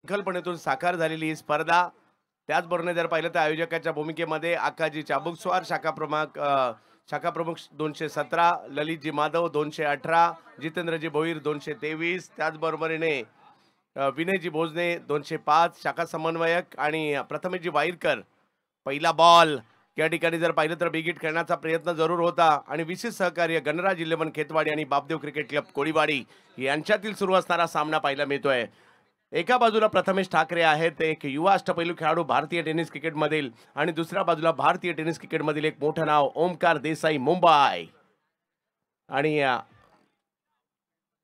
संकल्पनेतून साकार झालेली ही स्पर्धा. त्याचबरोबर जर पाहिलं तर आयोजकाच्या भूमिकेमध्ये आकाजी चाबुकस्वार, शाखा प्रमुख 217, ललितजी माधव 218, जितेंद्रजी भोईर 223, त्याचबरोबरीने विनयजी भोजने 205, शाखा समन्वयक आणि प्रथमेशजी वाईरकर. पहिला बॉल या ठिकाणी जर पाहिलं तर बिग हिट करण्याचा प्रयत्न जरूर होता आणि विशेष सहकार्य गणराज 11 खेतवाडी आणि बापदेव क्रिकेट क्लब कोळीवाडी यांच्यातील सुरू असणारा सामना पाहायला मिळतोय. एका बाजूला प्रथमेश ठाकरे आहेत, एक युवा अष्टपैलू खेळाडू भारतीय टेनिस क्रिकेटमधील, आणि दुसऱ्या बाजूला भारतीय टेनिस क्रिकेटमधील एक मोठं नाव ओमकार देसाई मुंबई. आणि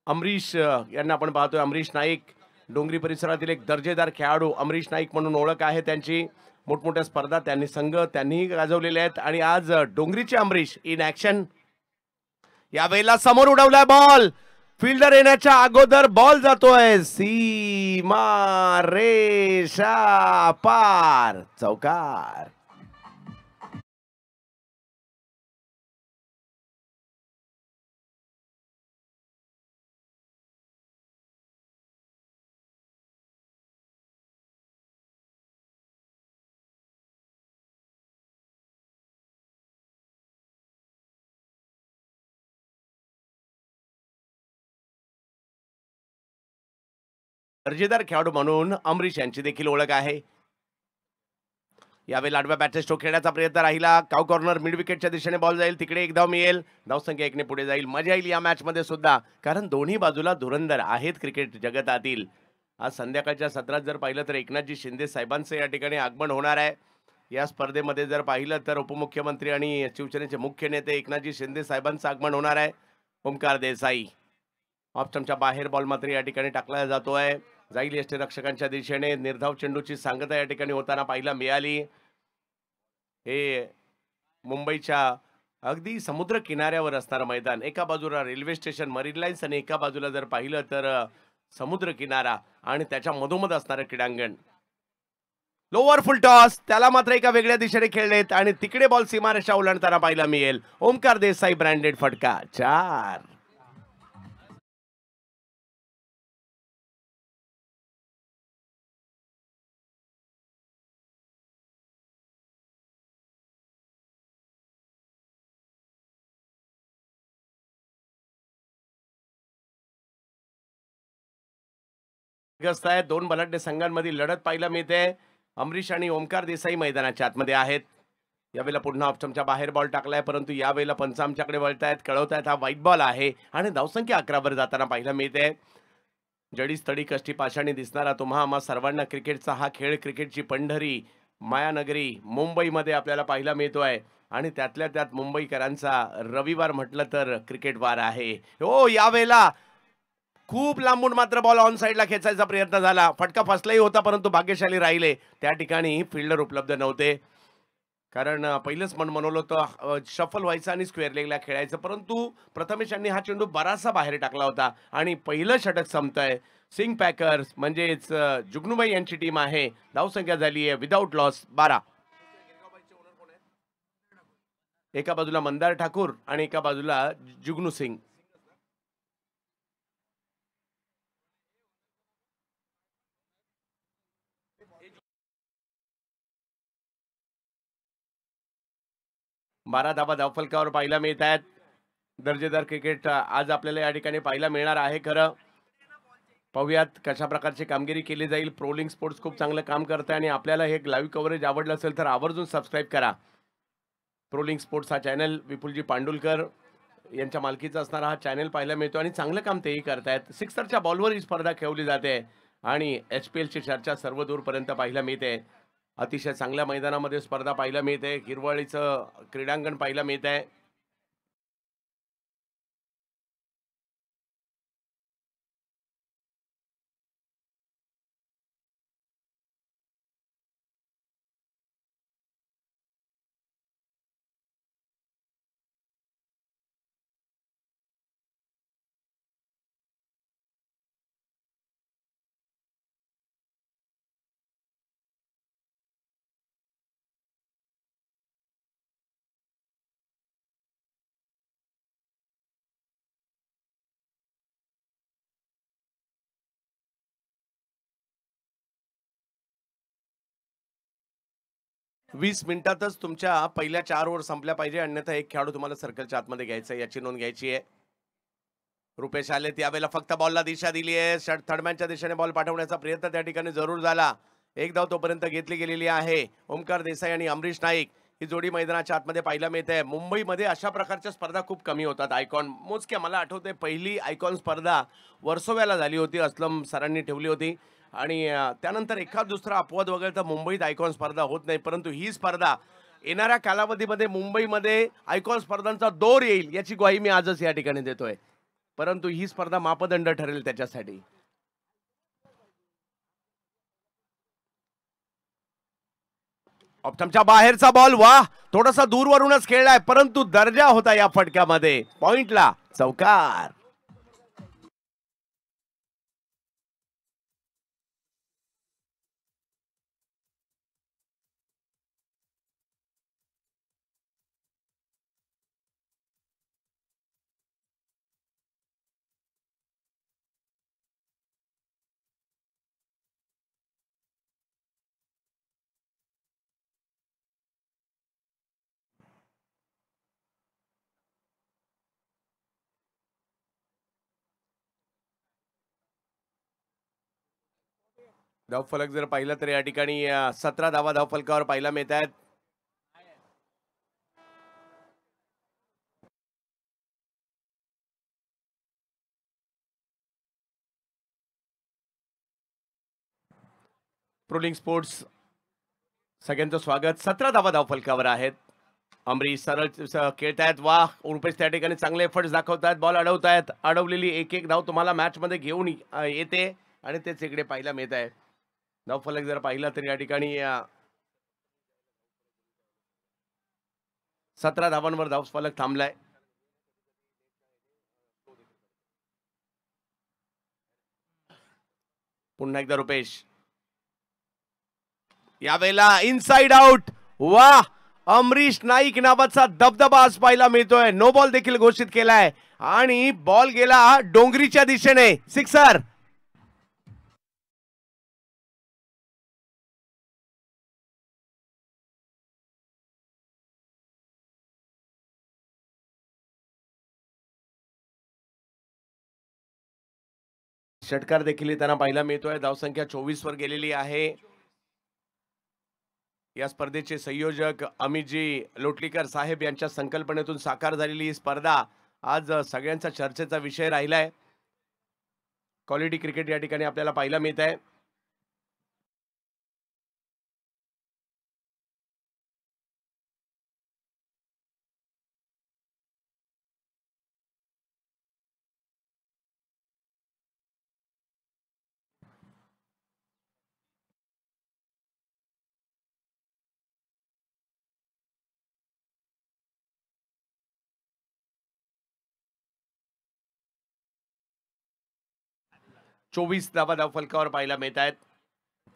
अमरीश यांना आपण पाहतोय. अमरीश नाईक डोंगरी परिसरातील एक दर्जेदार खेळाडू. अमरीश नाईक म्हणून ओळख आहे त्यांची. मोठमोठ्या स्पर्धा त्यांनीही गाजवलेल्या आहेत आणि आज डोंगरीचे अमरीश इन ऍक्शन. यावेळेला समोर उडवलाय बॉल. फिल्डर येण्याच्या अगोदर बॉल जातोय सीमा रेषा पार, चौकार. दर्जेदार खेळाडू म्हणून अमरीश यांची देखील ओळख आहे. यावेळी आडव्या बॅटचे स्ट्रोक खेळण्याचा प्रयत्न राहिला. काव कॉर्नर मिड विकेटच्या दिशेने बॉल जाईल, तिकडे एक धाव मिळेल. धावसंख्या 1 ने पुढे जाईल. मजा येईल या मॅच मध्ये सुद्धा, कारण दोन्ही बाजूला धुरंधर आहेत क्रिकेट जगतातील. आज संध्याकाळच्या सत्रात जर पाहिलं तर एकनाथजी शिंदे साहेबांचं या ठिकाणी आगमन होणार आहे. या स्पर्धेमध्ये जर पाहिलं तर उपमुख्यमंत्री आणि शिवसेनेचे मुख्य नेते एकनाथजी शिंदे साहेबांचं आगमन होणार आहे. ओमकार देसाई ऑप्शनच्या बाहेर बॉल मात्र या ठिकाणी टाकला जातोय. जाईल यष्टीरक्षकांच्या दिशेने. निर्धाव चेंडूची सांगता या ठिकाणी होताना पाहायला मिळाली. हे मुंबईच्या अगदी समुद्र किनाऱ्यावर असणारं मैदान. एका बाजूला रेल्वे स्टेशन मरीन लाईन्स आणि एका बाजूला जर पाहिलं तर समुद्र किनारा आणि त्याच्या मधोमध असणारं क्रीडांगण. लोअर फुल टॉस, त्याला मात्र एका वेगळ्या दिशेने खेळलेत आणि तिकडे बॉल सीमारेषा ओलांडताना पाहायला मिळेल. ओमकार देसाई ब्रँडेड फटका, 4. ग्रस्त आहे. दोन बलाढ्य संघांमधील लढत पाहायला मिळते. अमरीश आणि ओमकार देसाई मैदानाच्या आतमध्ये आहेत. यावेळेला पुन्हा ऑप्शनच्या बाहेर बॉल टाकलाय, परंतु यावेळेला पंच आमच्याकडे वळतायत, कळवतायत हा व्हाईट बॉल आहे आणि धावसंख्या 11 वर जाताना पाहायला मिळते. जडी स्थडी कष्टी पाषाणी दिसणारा तुम्हा आम्हा सर्वांना क्रिकेटचा हा खेळ, क्रिकेटची पंढरी, मायानगरी मुंबईमध्ये आपल्याला पाहायला मिळतोय आणि त्यातल्या त्यात मुंबईकरांचा रविवार म्हटलं तर क्रिकेट वार आहे. हो, यावेळेला खूप लांबून मात्र बॉल ऑन साईडला खेचायचा प्रयत्न झाला. फटका फसलाही होता, परंतु भाग्यशाली राहिले. त्या ठिकाणी फिल्डर उपलब्ध नव्हते. कारण पहिलंच मनवलं होतं शफल व्हायचं आणि स्क्वेअर लेगला खेळायचं, परंतु प्रथमेश यांनी हा चेंडू बराचसा बाहेर टाकला होता आणि पहिलं षटक संपतंय. सिंग पॅकर्स म्हणजेच जुगनूबाई यांची टीम आहे. धावसंख्या झाली आहे विदाऊट लॉस 12. एका बाजूला मंदार ठाकूर आणि एका बाजूला जुगनू सिंग. 12 धावा धावफलकावर पाहायला मिळत आहेत. दर्जेदार क्रिकेट आज आपल्याला या ठिकाणी पाहायला मिळणार आहे. खरं पाहूयात कशा प्रकारची कामगिरी केली जाईल. प्रोलिंग स्पोर्ट्स खूप चांगलं काम करत आहे आणि आपल्याला हे लाईव्ह कव्हरेज आवडलं असेल तर आवर्जून सबस्क्राईब करा. प्रोलिंग स्पोर्ट्स हा चॅनल विपुलजी पांडुलकर यांच्या मालकीचा असणारा हा चॅनल पाहायला मिळतो आणि चांगलं काम तेही करतायत. सिक्सरच्या बॉलवर ही स्पर्धा खेळवली जाते आणि HPLची चर्चा सर्व दूरपर्यंत पाहायला मिळते. अतिशय चांगल्या मैदानामध्ये स्पर्धा पाहायला मिळते. हिरवळीचं क्रीडांगण पाहायला मिळत आहे. 20 मिनिटातच तुमच्या पहिल्या 4 ओव्हर संपल्या पाहिजे, अन्यथा एक खेळाडू तुम्हाला सर्कलच्या आतमध्ये घ्यायचा आहे, याची नोंद घ्यायची आहे. रुपेश आलेत यावेळेला फक्त बॉलला दिशा दिली आहे. थर्डमॅनच्या दिशेने बॉल पाठवण्याचा प्रयत्न त्या ठिकाणी जरूर झाला. एक धाव तोपर्यंत घेतली गेलेली आहे. ओमकार देसाई आणि अमरीश नाईक ही जोडी मैदानाच्या आतमध्ये पाहायला मिळते. मुंबईमध्ये अशा प्रकारच्या स्पर्धा खूप कमी होतात. आयकॉन मोजक्या, मला आठवते पहिली आयकॉन स्पर्धा वर्सोव्याला झाली होती, असलम सरांनी ठेवली होती. आणि त्यानंतर एखाद दुसरा अपवाद वगळता मुंबईत आयकॉन स्पर्धा होत नाही. परंतु ही स्पर्धा येणाऱ्या कालावधीमध्ये मुंबईमध्ये आयकॉन स्पर्धांचा दौर येईल याची ग्वाही मी आजच या ठिकाणी देतोय. परंतु ही स्पर्धा मापदंड ठरेल त्याच्यासाठी. ऑप्टमच्या बाहेरचा बॉल, वा, थोडासा दूरवरूनच खेळलाय, परंतु दर्जा होता या फटक्यामध्ये. पॉइंटला चौकार. धावफलक जर पाहिलं तर या ठिकाणी 17 धावा धावफलकावर पाहायला मिळत आहेत. प्रोलिंग स्पोर्ट्स सगळ्यांचं स्वागत. 17 धावा धावफलकावर आहेत. अमरीश सरळ खेळतायत, वा, रुपेश त्या ठिकाणी चांगले एफर्ट्स दाखवतायत, बॉल अडवतायत. अडवलेली एक एक धाव तुम्हाला मॅच मध्ये घेऊन येते आणि तेच इकडे पाहायला मिळत आहे. धावफलक जर पाहिला तर या ठिकाणी 17 धावांवर धावफलक थांबलाय. पुन्हा एकदा रुपेश, यावेळेला इनसाइड आउट. वा, अमरीश नाईक नावाचा दबदबा आज पाहायला मिळतोय. नो बॉल देखील घोषित केलाय आणि बॉल गेला डोंगरीच्या दिशेने. सिक्सर. षटकार देखील त्यांना पाहायला मिळतोय. धावसंख्या 24 वर गेलेली आहे. या स्पर्धेचे संयोजक अमितजी लोटलीकर साहेब यांच्या संकल्पनेतून साकार झालेली ही स्पर्धा आज सगळ्यांचा चर्चेचा विषय राहिलाय. क्वालिटी क्रिकेट या ठिकाणी आपल्याला पाहायला मिळत आहे. 24 धावा धावफलकावर पाहायला मिळत आहेत.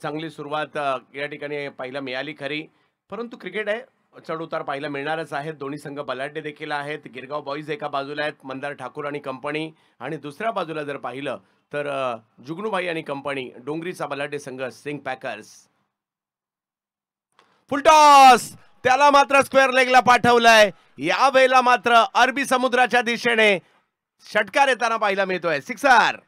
चांगली सुरुवात या ठिकाणी पाहायला मिळाली खरी, परंतु क्रिकेट आहे, चढ उतार पाहायला मिळणारच आहेत. दोन्ही संघ बलाढ्य देखील आहेत. गिरगाव बॉईज एका बाजूला आहेत, मंदार ठाकूर आणि कंपनी, आणि दुसऱ्या बाजूला जर पाहिलं तर जुगनूभाई आणि कंपनी, डोंगरीचा बलाढ्य संघ सिंग पॅकर्स. फुलटॉस, त्याला मात्र स्क्वेअर लेगला पाठवलंय. या वेळेला मात्र अरबी समुद्राच्या दिशेने षटकार येताना पाहायला मिळतोय. सिक्सर.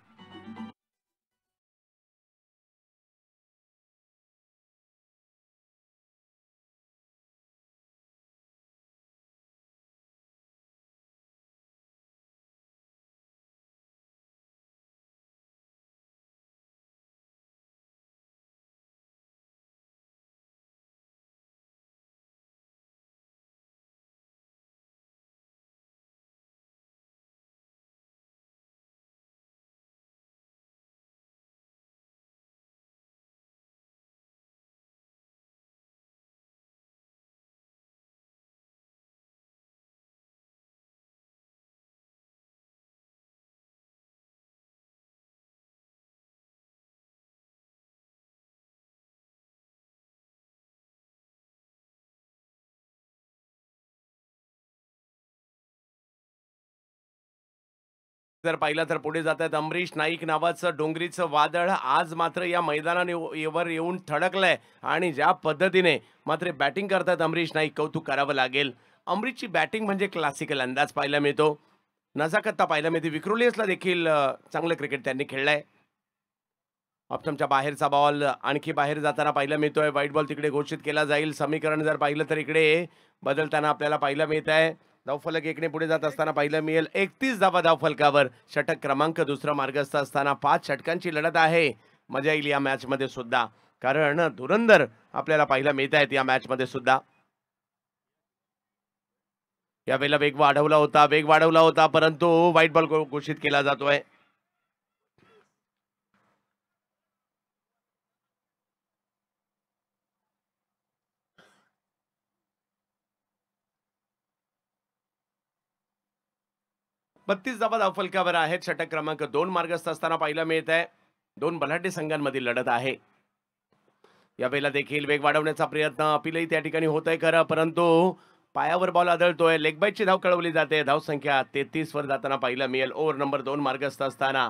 जर पाहिलं तर पुढे जात आहेत अमरीश नाईक नावाचं डोंगरीचं वादळ आज मात्र या मैदानावर येऊन थडकलंय आणि ज्या पद्धतीने मात्र बॅटिंग करतात अमरीश नाईक, कौतुक करावं लागेल. अमरीशची बॅटिंग म्हणजे क्लासिकल अंदाज पाहायला मिळतो, नजाकतता पाहायला मिळते. विक्रोलियसला देखील चांगलं क्रिकेट त्यांनी खेळलंय. ऑप्शनच्या बाहेरचा बॉल आणखी बाहेर जाताना पाहायला मिळतोय. व्हाईट बॉल तिकडे घोषित केला जाईल. समीकरण जर पाहिलं तर इकडे बदलताना आपल्याला पाहायला मिळत आहे. धावफलक एकने पुढे जात असताना पाहायला मिळेल. 31 धावा धावफलकावर. षटक क्रमांक दुसरा मार्गस्थ असताना 5 षटकांची लढत आहे. मजा येईल या मॅच मध्ये सुद्धा, कारण धुरंधर आपल्याला पाहायला मिळत आहेत या मॅच मध्ये सुद्धा. यावेळेला वेग वाढवला होता परंतु व्हाईट बॉल घोषित केला जातोय. 32 धावा धावफलकावर आहेत. षटक क्रमांक 2 मार्गस्थ असताना पाहायला मिळत आहे. दोन बलाढ्य संघांमधील लढत आहे. यावेळेला देखील वेग वाढवण्याचा प्रयत्न अपीलही त्या ठिकाणी होत आहे खरं, परंतु पायावर बॉल आदळतोय. लेग बाईटची धाव कळवली जाते. धावसंख्या 33 वर जाताना पाहायला मिळेल. ओव्हर नंबर 2 मार्गस्थ असताना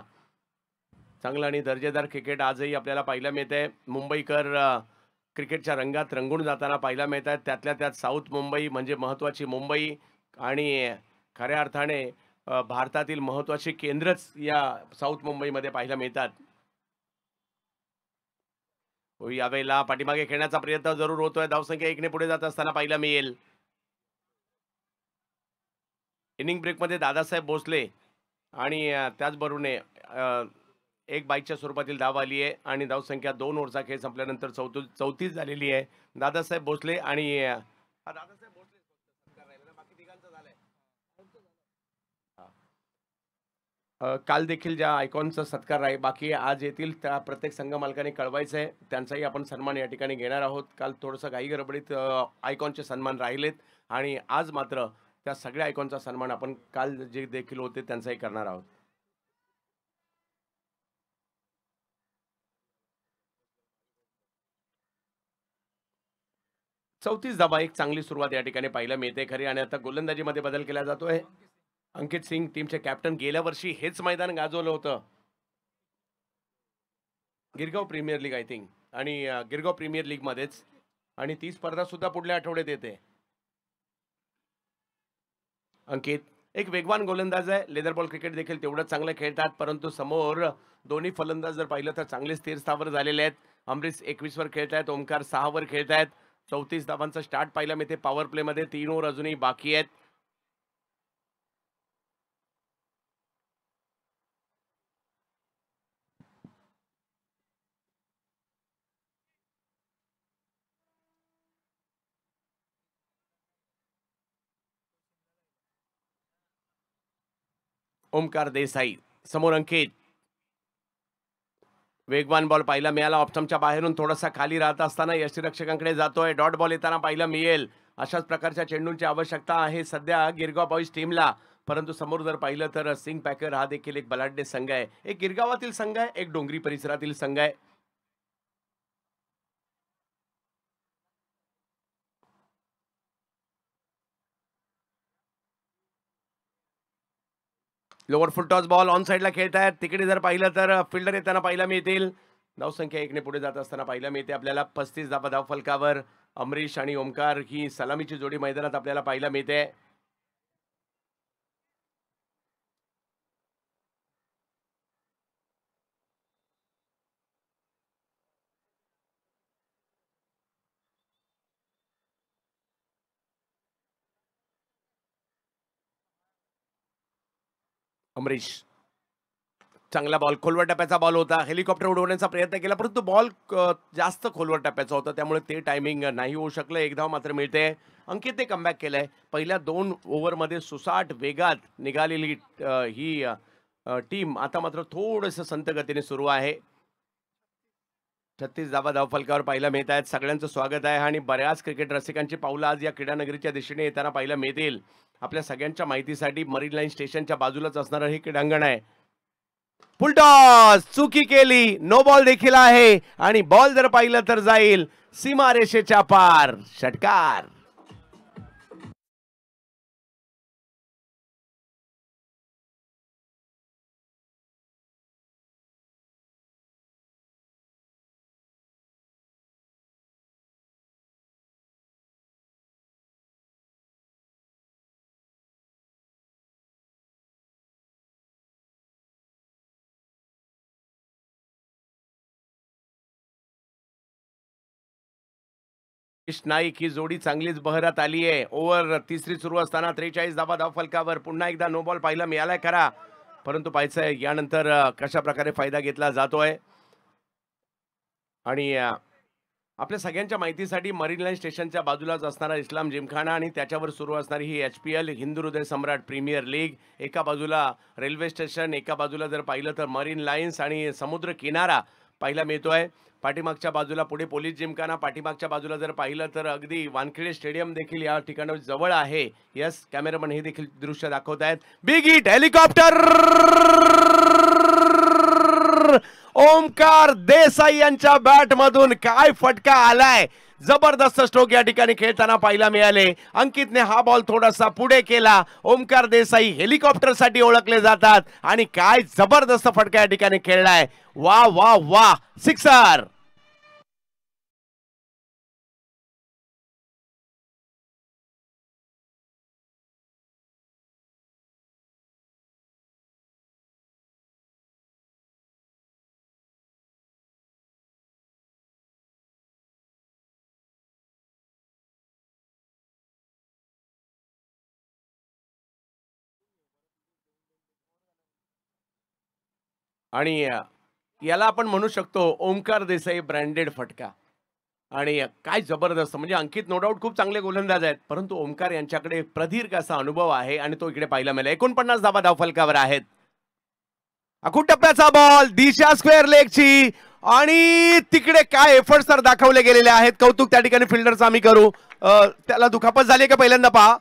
चांगलं आणि दर्जेदार क्रिकेट आजही आपल्याला पाहायला मिळते. मुंबईकर क्रिकेटच्या रंगात रंगून जाताना पाहायला मिळत आहेत. त्यातल्या त्यात साऊथ मुंबई म्हणजे महत्त्वाची मुंबई आणि खऱ्या अर्थाने भारतातील महत्त्वाची केंद्रच या साऊथ मुंबईमध्ये पाहायला मिळतात. यावेळेला पाठीमागे खेळण्याचा प्रयत्न जरूर होतोय. धावसंख्या 1 ने पुढे जात असताना पाहायला मिळेल. इनिंग ब्रेकमध्ये दादासाहेब भोसले आणि त्याचबरोबरीने एक बाईकच्या स्वरूपातील धाव आली आहे आणि धावसंख्या 2 ओव्हरचा खेळ संपल्यानंतर 34 झालेली आहे. दादासाहेब भोसले आणि दादासाहेब भोसले बाकी तिघांचं झालंय. काल देखील ज्या आयकॉनचा सत्कार आहे बाकी आज येतील त्या प्रत्येक संघ मालकाने कळवायचं आहे. त्यांचाही आपण सन्मान या ठिकाणी घेणार आहोत. काल थोडंसं घाई गडबडीत आयकॉनचे सन्मान राहिलेत आणि आज मात्र त्या सगळ्या आयकॉनचा सन्मान आपण काल जे देखील होते त्यांचाही करणार आहोत. चौतीस धावा एक चांगली सुरुवात या ठिकाणी पाहायला मिळते खरी आणि आता गोलंदाजीमध्ये बदल केला जातोय. अंकित सिंग टीमचे कॅप्टन गेल्या वर्षी हेच मैदान गाजवलं होतं Girgaon premier league I think आणि गिरगाव प्रीमियर लीग मध्येच आणि ती स्पर्धा सुद्धा पुढल्या आठवड्यात येते. अंकित एक वेगवान गोलंदाज आहे. लेदर बॉल क्रिकेट देखील तेवढंच चांगलं खेळतात, परंतु समोर दोन्ही फलंदाज जर पाहिलं तर चांगले स्थिर स्थावर झालेले आहेत. अमरीश 21 वर खेळतायत, ओमकार 6 वर खेळतायत. 34 धावांचा स्टार्ट पाहायला मिळते पॉवर प्ले मध्ये. 3 ओव्हर अजूनही बाकी आहेत. ओमकार देसाई समोर अंकित. वेगवान बॉल पाहायला मिळाला. ऑप्शनच्या बाहेरून थोडासा खाली राहत असताना यष्टीरक्षकांकडे जातोय. डॉट बॉल येताना पाहायला मिळेल. अशाच प्रकारच्या चेंडूंची आवश्यकता आहे सध्या गिरगाव बॉईज टीमला, परंतु समोर जर पाहिलं तर सिंग पॅकर हा देखील एक बलाढ्य संघ आहे. एक गिरगावातील संघ आहे, एक डोंगरी परिसरातील संघ आहे. Lower full toss ball on साईडला खेळतायत. तिकडे जर पाहिलं तर फिल्डर येताना पाहायला मिळतील. धावसंख्या 1 ने पुढे जात असताना पाहायला मिळते आपल्याला. 35 धावा धावफलकावर. अमरीश आणि ओमकार ही सलामीची जोडी मैदानात आपल्याला पाहायला मिळते. अमरीश चांगला बॉल, खोलवर टप्प्याचा बॉल होता. हेलिकॉप्टर उडवण्याचा प्रयत्न केला परंतु बॉल जास्त खोलवर टप्प्याचा होता, त्यामुळे ते टायमिंग नाही होऊ शकलं. एक धाव मात्र मिळते. अंकितने कमबॅक केलंय. पहिल्या 2 ओव्हरमध्ये सुसाट वेगात निघालेली ही टीम आता मात्र थोडंसं संथ गतीने सुरू आहे. 36 धावा धावफलकावर पाहायला मिळत आहेत. सगळ्यांचं स्वागत आहे आणि बऱ्याच क्रिकेट रसिकांची पावलं आज या क्रीडानगरीच्या दिशेने येताना पाहायला मिळतील. आपल्या सगळ्यांच्या माहितीसाठी मरीन लाईन स्टेशनच्या बाजूलाच असणारं हे क्रीडांगण आहे. फुलटॉस चुकी केली. नो बॉल देखील आहे आणि बॉल जर पाहिलं तर जाईल सीमारेषेच्या पार. षटकार. नाईक ही जोडी चांगलीच बहरात आली आहे. ओव्हर तिसरी सुरू असताना 43 धावा धावफलकावर. पुन्हा एकदा नो बॉल पाहायला मिळालाय खरा, परंतु पाहायचंय यानंतर कशा प्रकारे फायदा घेतला जातोय. आणि आपल्या सगळ्यांच्या माहितीसाठी मरीन लाईन स्टेशनच्या बाजूलाच असणारा इस्लाम जिमखाना आणि त्याच्यावर सुरू असणारी ही HPL हिंदू हृदय सम्राट प्रीमियर लीग. एका बाजूला रेल्वे स्टेशन, एका बाजूला जर पाहिलं तर मरीन लाईन्स आणि समुद्र किनारा पाहायला मिळतोय. पाठीमागच्या बाजूला पुढे पोलीस जिमखाना, पाठीमागच्या बाजूला जर पाहिलं तर अगदी वानखेडे स्टेडियम देखील या ठिकाणी जवळ आहे. यस, कॅमेरामन हे देखील दृश्य दाखवत आहेत. Big hit helicopter, Omkar Desai यांच्या बॅट मधून काय फटका आलाय. जबरदस्त स्ट्रोक या ठिकाणी खेळताना पाहायला मिळाले. अंकितने हा बॉल थोडासा पुढे केला. ओमकार देसाई हेलिकॉप्टर साठी ओळखले जातात आणि काय जबरदस्त फटका या ठिकाणी खेळलाय. वा वा वा, सिक्सर. आणि याला आपण म्हणू शकतो ओमकार देसाई ब्रँडेड फटका. आणि काय जबरदस्त, म्हणजे अंकित नो डाऊट खूप चांगले गोलंदाज आहेत, परंतु ओमकार यांच्याकडे प्रदीर्घ असा अनुभव आहे आणि तो इकडे पाहायला मिळाला. 49 धावा धावफलकावर आहेत. अखूट टप्प्याचा बॉल दिशा स्क्वेअर लेगची आणि तिकडे काय एफर्ट्स तर दाखवले गेलेले आहेत. कौतुक त्या ठिकाणी फिल्डरचं आम्ही करू. त्याला दुखापत झाली का पहिल्यांदा पहा.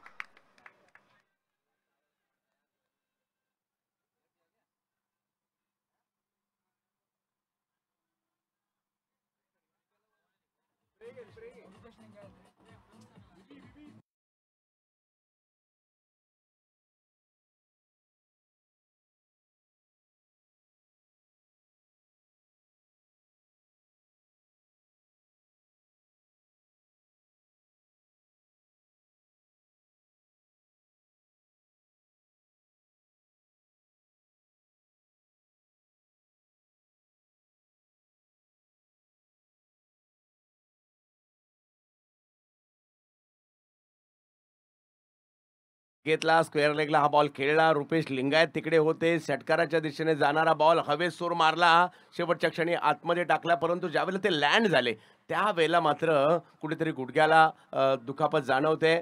घेतला स्क्वेअर लेगला हा बॉल खेळला. रुपेश लिंगायत तिकडे होते. षटकाराच्या दिशेने जाणारा बॉल हवेत सूर मारला, शेवटच्या क्षणी आतमध्ये टाकला, परंतु ज्यावेळेला ते लँड झाले त्यावेळेला मात्र कुठेतरी गुडघ्याला दुखापत जाणवते.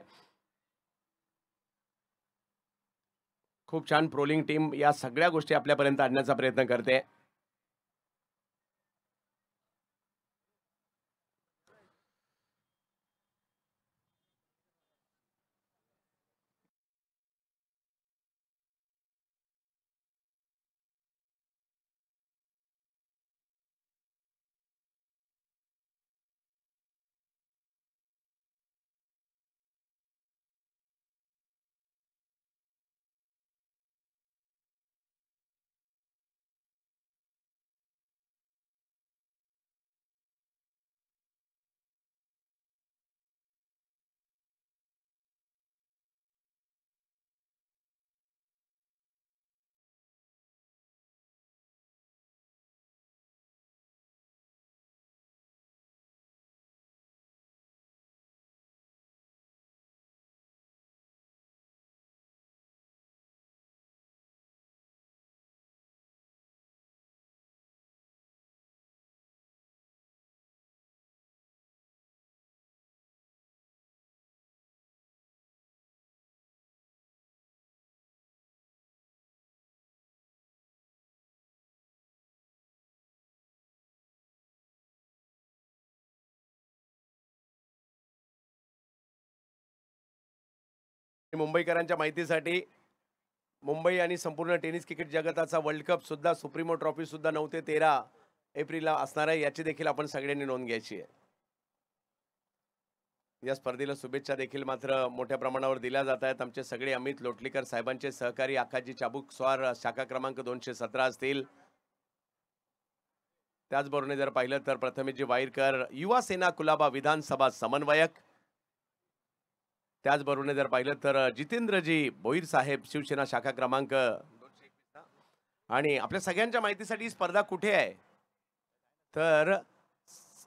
खूप छान ट्रोलिंग टीम या सगळ्या गोष्टी आपल्यापर्यंत आणण्याचा प्रयत्न करते. मुंबईकरांच्या माहितीसाठी मुंबई आणि संपूर्ण टेनिस क्रिकेट जगताचा वर्ल्ड कप सुद्धा, सुप्रीमो ट्रॉफी सुद्धा 9 ते 13 एप्रिलला असणार आहे, याची देखील आपण सगळ्यांनी नोंद घ्यायची आहे. या स्पर्धेला शुभेच्छा देखील मात्र मोठ्या प्रमाणावर दिल्या जात आहेत. आमचे सगळे अमित लोटलीकर साहेबांचे सहकारी आकाजी चाबूक स्वार शाखा क्रमांक 217 असतील. त्याचबरोबर जर पाहिलं तर प्रथमेशजी वाईरकर युवा सेना कुलाबा विधानसभा समन्वयक. त्याचबरोबर जर पाहिलं तर जितेंद्रजी भोईर साहेब शिवसेना शाखा क्रमांक 221. आणि आपल्या सगळ्यांच्या माहितीसाठी ही स्पर्धा कुठे आहे तर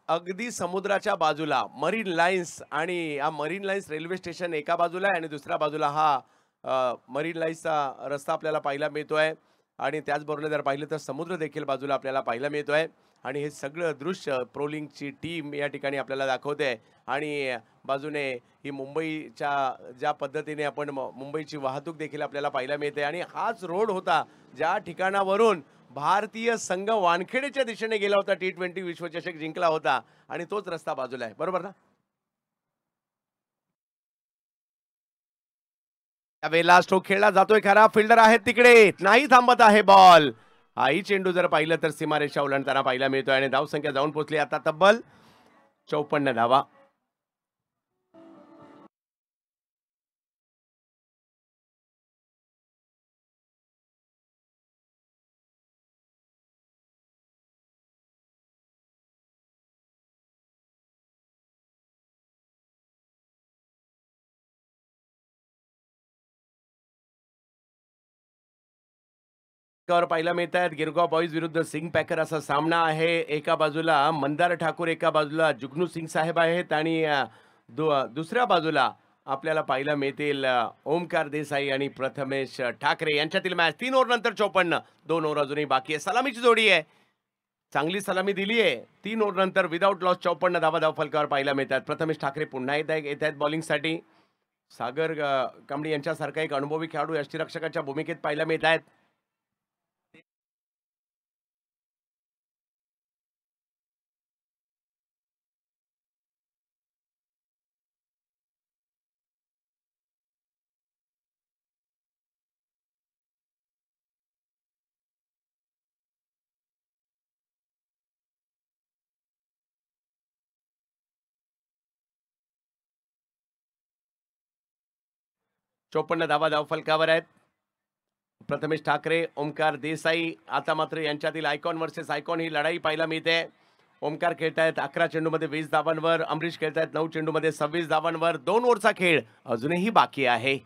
अगदी समुद्राच्या बाजूला मरीन लाईन्स आणि हा मरीन लाईन्स रेल्वे स्टेशन एका बाजूला आहे आणि दुसऱ्या बाजूला हा मरीन लाईन्सचा रस्ता आपल्याला पाहायला मिळतोय आणि त्याचबरोबर जर पाहिलं तर समुद्र देखील बाजूला आपल्याला पाहायला मिळतोय आणि हे सगळं दृश्य प्रोलिंगची टीम या ठिकाणी आपल्याला दाखवते आणि बाजूने ही मुंबईच्या ज्या पद्धतीने आपण मुंबईची वाहतूक देखील आपल्याला पाहायला मिळते आणि हाच रोड होता ज्या ठिकाणावरून भारतीय संघ वानखेडेच्या दिशेने गेला होता, T20 विश्वचषक जिंकला होता आणि तोच रस्ता बाजूला आहे, बरोबर ना? त्यावेळेला स्ट्रोक खेळला जातोय, खरा फिल्डर आहेत तिकडे, नाही थांबत आहे बॉल. हाही चेंडू जर पाहिलं तर सीमारेषा ओलांडताना पाहायला मिळतोय आणि धावसंख्या जाऊन पोहोचली आता तब्बल 54 धावा. वर पाहायला मिळत आहेत गिरगाव बॉईज विरुद्ध सिंग पॅकर असा सामना आहे. एका बाजूला मंदार ठाकूर, एका बाजूला जुगनू सिंग साहेब आहेत आणि दुसऱ्या बाजूला आपल्याला पाहायला मिळतील ओमकार देसाई आणि प्रथमेश ठाकरे यांच्यातील मॅच. 3 ओव्हर नंतर 54, 2 ओव्हर अजूनही बाकी आहे. सलामीची जोडी आहे, चांगली सलामी दिली आहे. 3 ओव्हर नंतर विदाऊट लॉस 54 धावा धावफलकावर पाहायला मिळतात. प्रथमेश ठाकरे पुन्हा येत आहेत बॉलिंगसाठी. सागर कांबळी यांच्यासारखा एक अनुभवी खेळाडू यष्टीरक्षकाच्या भूमिकेत पाहायला मिळत आहेत. चोपन्न धावा धावफलकावर आहेत. प्रथमेश ठाकरे, ओमकार देसाई. आता मात्र यांच्यातील आयकॉन वर्सेस आयकॉन ही लढाई पाहायला मिळते. ओमकार खेळतायत 11 चेंडूमध्ये 20 धावांवर, अमरीश खेळतायत 9 चेंडूमध्ये 26 धावांवर. 2 ओव्हरचा खेळ अजूनही बाकी आहे.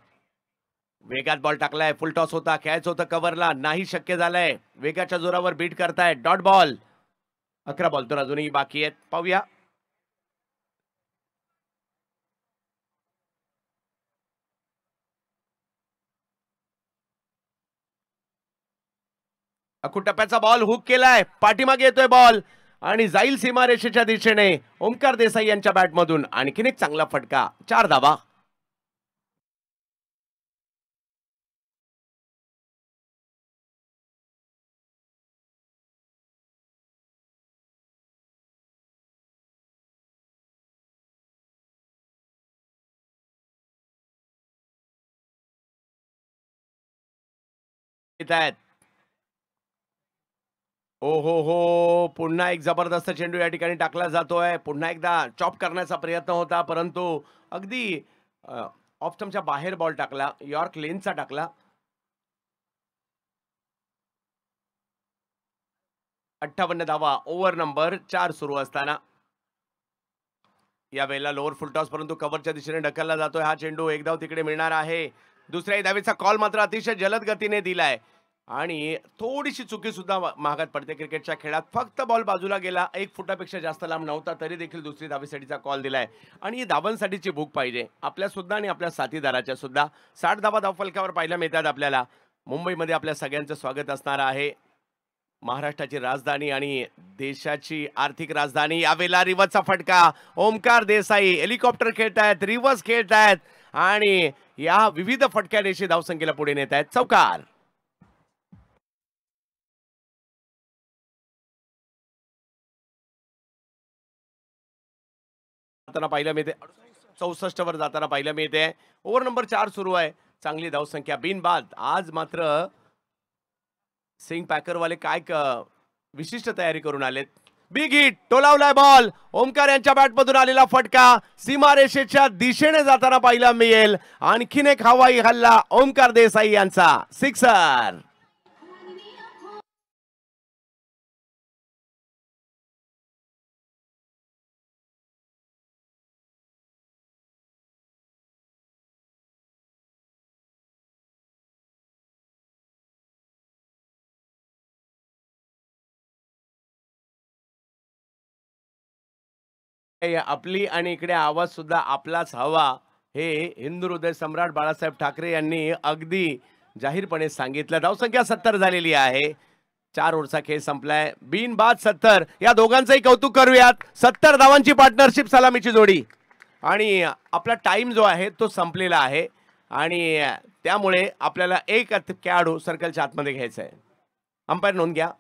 वेगात बॉल टाकलाय, फुल टॉस होता, खेळायचं होतं कव्हरला, नाही शक्य झालंय. वेगाच्या जोरावर बीट करतायत, डॉट बॉल. 11 बॉल तर अजूनही बाकी आहेत, पाहूया. अकुटप्प्याचा बॉल हुक केलाय, पाठीमागे येतोय बॉल आणि जाईल सीमारेषेच्या दिशेने. ओमकार देसाई यांच्या बॅटमधून आणखीन एक चांगला फटका, 4 धावा. येत आहेत. हो हो हो, पुन्हा एक जबरदस्त चेंडू या ठिकाणी टाकला जातोय. पुन्हा एकदा चॉप करण्याचा प्रयत्न होता, परंतु अगदी ऑफ स्टंपच्या बाहेर बॉल टाकला, यॉर्क लेनचा टाकला. 58 धावा, ओव्हर नंबर 4 सुरू असताना. या वेळेला लोअर फुलटॉस परंतु कव्हरच्या दिशेने ढकलला जातोय. हा चेंडू एक धाव तिकडे मिळणार आहे. दुसऱ्याही धावेचा कॉल मात्र अतिशय जलद गतीने दिलाय आणि थोडीशी चुकी सुद्धा महागात पडते क्रिकेटच्या खेळात. फक्त बॉल बाजूला गेला, 1 फुटापेक्षा जास्त लांब नव्हता, तरी देखील दुसरी धावेसाठीचा कॉल दिलाय आणि ही धावांसाठीची भूक पाहिजे आपल्या सुद्धा आणि आपल्या साथीदाराच्या सुद्धा. 60 धावा धावफलकावर पाहायला मिळतात आपल्याला. मुंबईमध्ये आपल्या सगळ्यांचं स्वागत असणार आहे. महाराष्ट्राची राजधानी आणि देशाची आर्थिक राजधानी. यावेळेला रिव्हर्सचा फटका, ओमकार देसाई हेलिकॉप्टर खेळतायत, रिव्हर्स खेळतायत आणि या विविध फटक्या रेषे धावसंख्येला पुढे नेत आहेत. चौकार. जाताना पाहायला मिळते, 64 वर जाताना पाहायला मिळते. ओव्हर नंबर 4 सुरू आहे. चांगली धावसंख्या बिनबाद. आज मात्र सिंग पॅकरवाले काय विशिष्ट तयारी करून आलेत. बिग हिट, टोलावलाय बॉल. ओमकार यांच्या बॅटमधून आलेला फटका सीमारेषेच्या दिशेने जाताना पाहायला मिळेल. आणखीन एक हवाई हल्ला ओमकार देसाई यांचा, सिक्सर. आपली आणि इकडे आवाज सुद्धा आपलाच हवा, हे हिंदू हृदय सम्राट बाळासाहेब ठाकरे यांनी अगदी जाहीरपणे सांगितलं. धावसंख्या 70 झालेली आहे. 4 ओव्हरचा खेळ संपलाय. बिनबाद 70. या दोघांचंही कौतुक करूयात. 70 धावांची पार्टनरशिप, सलामीची जोडी. आणि आपला टाइम जो आहे तो संपलेला आहे आणि त्यामुळे आपल्याला एक खेळाडू सर्कलच्या आतमध्ये घ्यायचा आहे. अंपायर नोंद घ्या.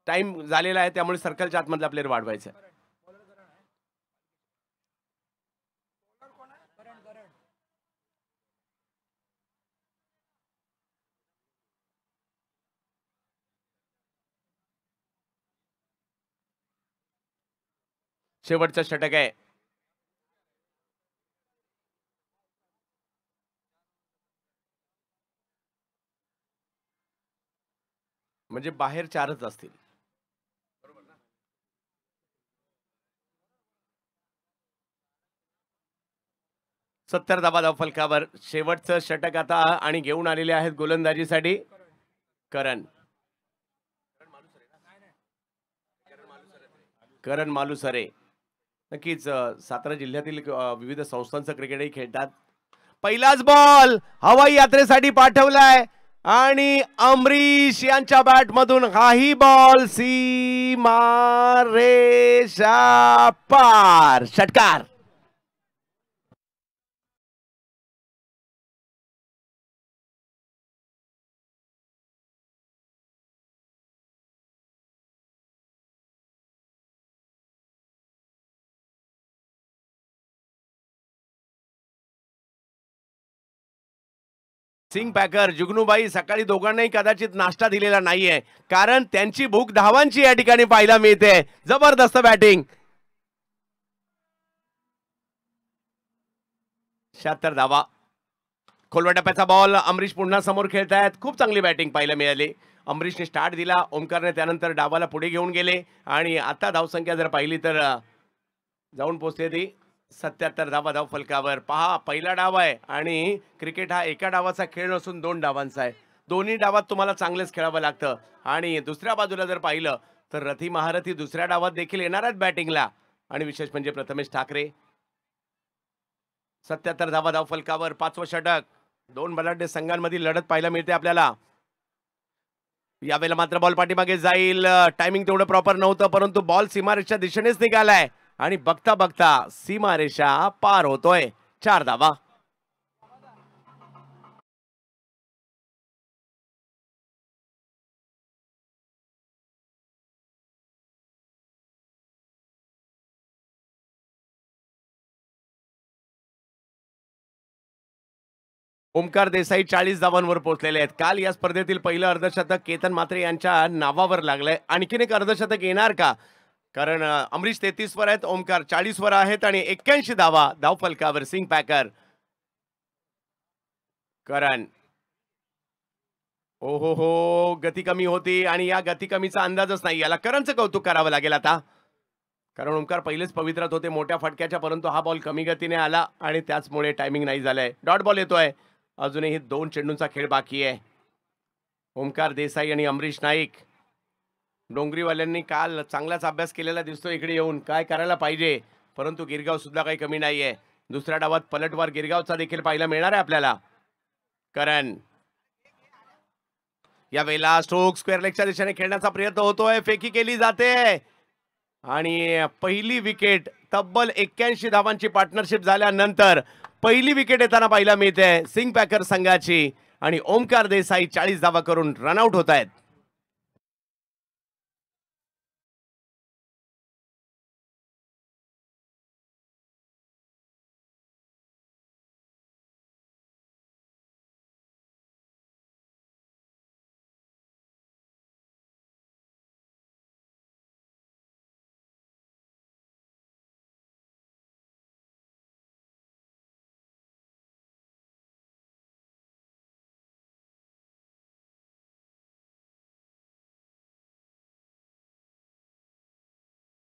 टाइम झालेला आहे त्यामुळे सर्कलच्या आतमधला प्लेअर वाढवायचा आहे. शेवटचा षटक आहे. म्हणजे बाहेर 4च असतील. 70 धावा फलकावर. शेवटचं षटक आता आणि घेऊन आलेले आहेत गोलंदाजीसाठी करण मालुसरे. नक्कीच सातारा जिल्ह्यातील विविध संस्थांचं क्रिकेटही खेळतात. पहिलाच बॉल हवाई यात्रेसाठी पाठवलाय आणि अमरीश यांच्या बॅट मधून हाही बॉल सीमा रेषा पार. षटकार. सिंग पॅकर जुगनूबाई सकाळी दोघांनाही कदाचित नाश्ता दिलेला नाहीये, कारण त्यांची भूक धावांची या ठिकाणी पाहायला मिळते. जबरदस्त बॅटिंग. 76 धावा. खोलवा टप्प्याचा बॉल. अमरीश पुन्हा समोर खेळतायत. खूप चांगली बॅटिंग पाहायला मिळाली. अमरीशने स्टार्ट दिला. ओमकारने त्यानंतर डावाला पुढे घेऊन गेले आणि आता धावसंख्या जर पाहिली तर जाऊन पोहोचली ती 77 धावा धाव फलकावर. पहा, पहिला डाव आहे आणि क्रिकेट हा एका डावाचा खेळ नसून 2 डावांचा आहे. दोन्ही डावात तुम्हाला चांगलेच खेळावं लागतं. आणि दुसऱ्या बाजूला जर पाहिलं तर रथी महारथी दुसऱ्या डावात देखील येणार आहेत बॅटिंगला. आणि विशेष म्हणजे प्रथमेश ठाकरे. 77 धावा धाव फलकावर. 5वं षटक. 2 बलाढ्य संघांमधील लढत पाहायला मिळते आपल्याला. यावेळेला मात्र बॉल पाठीमागे जाईल. टायमिंग तेवढं प्रॉपर नव्हतं, परंतु बॉल सीमारेषच्या दिशेनेच निघालाय आणि बघता बघता सीमारेषा पार होतोय. 4 धावा. ओमकार देसाई 40 धावांवर पोहोचलेले आहेत. काल या स्पर्धेतील पहिलं अर्धशतक केतन म्हात्रे यांच्या नावावर लागलंय. आणखीन एक अर्धशतक येणार का? कारण अमरीश 33 वर आहेत, ओमकार 40 वर आहेत आणि 81 धावा धाव फलकावर. सिंग पॅकर. करण. ओ हो, गती कमी होती आणि या गती कमीचा अंदाजच नाही. याला करणचं कौतुक करावं लागेल आता, कारण ओमकार पहिलेच पवित्रात होते मोठ्या फटक्याच्या, परंतु हा बॉल कमी गतीने आला आणि त्याचमुळे टायमिंग नाही झालंय. डॉट बॉल येतोय. अजूनही 2 चेंडूंचा खेळ बाकी आहे. ओमकार देसाई आणि अमरीश नाईक. डोंगरीवाल्यांनी काल चांगलाच अभ्यास केलेला दिसतो इकडे येऊन. काय करायला पाहिजे, परंतु गिरगाव सुद्धा काही कमी नाहीये. दुसऱ्या डावात पलटवार गिरगावचा देखील पाहायला मिळणार आहे आपल्याला. करण. यावेळेला स्ट्रोक स्क्वेअर लेगच्या दिशेने खेळण्याचा प्रयत्न होतोय. फेकी केली जाते आणि पहिली विकेट. तब्बल 81 धावांची पार्टनरशिप झाल्यानंतर पहिली विकेट येताना पाहायला मिळते सिंग पॅकर संघाची आणि ओमकार देसाई 40 धावा करून रनआउट होत आहेत.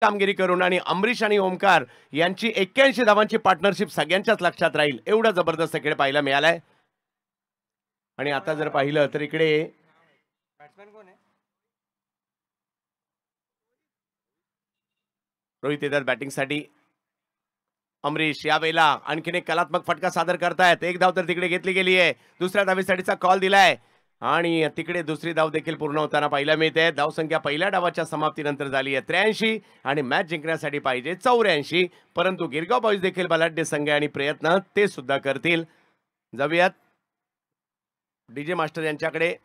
कामगिरी करून आणि अमरीश आणि ओमकार यांची 81 धावांची पार्टनरशिप सगळ्यांच्याच लक्षात राहील. एवढा जबरदस्त खेळ पाहायला मिळालाय. आणि आता जर पाहिलं तर इकडे रोहित येतात बॅटिंगसाठी. अमरीश यावेळेला आणखीन एक कलात्मक फटका सादर करतायत. एक धाव तर तिकडे घेतली गेली आहे. दुसऱ्या धावेसाठीचा कॉल दिलाय आणि तिकडे दुसरी धाव देखील पूर्ण होताना पाहायला मिळते. धावसंख्या पहिल्या डावाच्या समाप्तीनंतर झाली आहे 83 आणि मॅच जिंकण्यासाठी पाहिजे 84. परंतु गिरगाव बॉईज देखील बलाढ्य संघ आणि प्रयत्न ते सुद्धा करतील. जाऊयात डीजे मास्टर यांच्याकडे.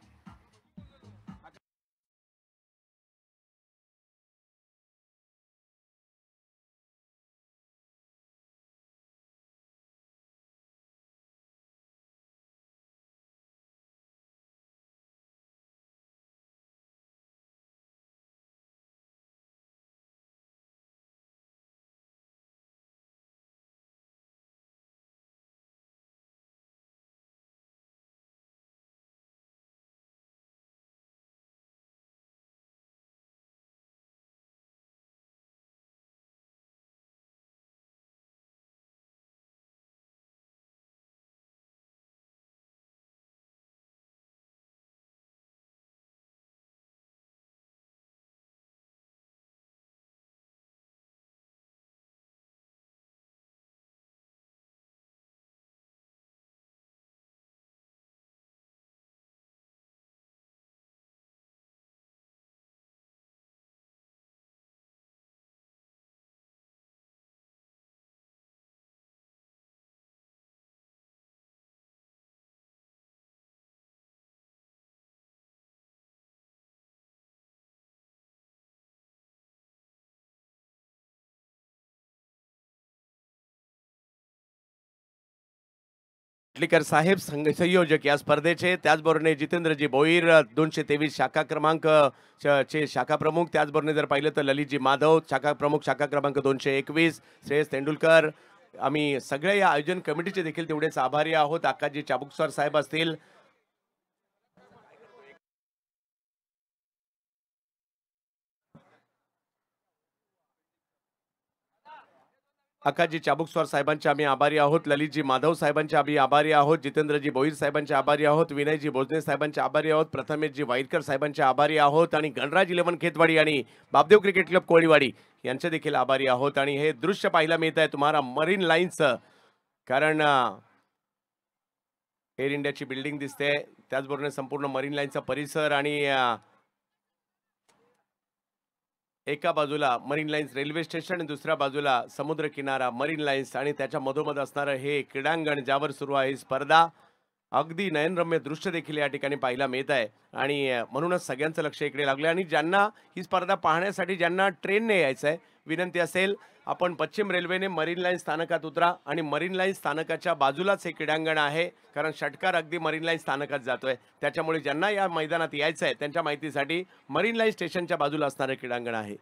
इटलीकर साहेब संयोजक या स्पर्धेचे, त्याचबरोबर जितेंद्रजी भोईर 223 शाखा क्रमांक चे शाखा प्रमुख. त्याचबरोबर जर पाहिलं तर ललितजी माधव शाखा प्रमुख शाखा क्रमांक 221. श्रेयस तेंडुलकर. आम्ही सगळ्या या आयोजन कमिटीचे देखील तेवढेच आभारी आहोत. आकाशजी चाबुकस्वार साहेब असतील, आकाशजी चाबुकस्वार साहेबांचे आम्ही आभारी आहोत. ललितजी माधव साहेबांचे आम्ही आभारी आहोत. जितेंद्रजी भोईर साहेबांचे आभारी आहोत. विनयजी भोजने साहेबांचे आभारी आहोत. प्रथमेशजी वाईरकर साहेबांचे आभारी आहोत आणि गणराज 11 खेतवाडी आणि बापदेव क्रिकेट क्लब कोळीवाडी यांचे देखील आभारी आहोत. आणि हे दृश्य पाहायला मिळत आहे तुम्हाला मरीन लाईन्सचं, कारण एअर इंडियाची बिल्डिंग दिसते, त्याचबरोबर संपूर्ण मरीन लाईनचा परिसर आणि एका बाजूला मरीन लाईन्स रेल्वे स्टेशन आणि दुसऱ्या बाजूला समुद्र किनारा मरीन लाईन्स आणि त्याच्या मधोमध असणारं हे क्रीडांगण ज्यावर सुरू आहे स्पर्धा. अगदी नयनरम्य दृश्य देखील या ठिकाणी पाहायला मिळत आहे आणि म्हणूनच सगळ्यांचं लक्ष इकडे लागलं. आणि ज्यांना ही स्पर्धा पाहण्यासाठी ज्यांना ट्रेनने यायचं आहे, विनंती असेल आपण पश्चिम रेल्वेने मरीन लाईन स्थानकात उतरा आणि मरीन लाईन स्थानकाच्या बाजूलाच हे क्रीडांगण आहे, कारण षटकार अगदी मरीन लाईन स्थानकात जातोय. त्याच्यामुळे ज्यांना या मैदानात यायचं आहे त्यांच्या माहितीसाठी मरीन लाईन स्टेशनच्या बाजूला असणारे क्रीडांगण आहे.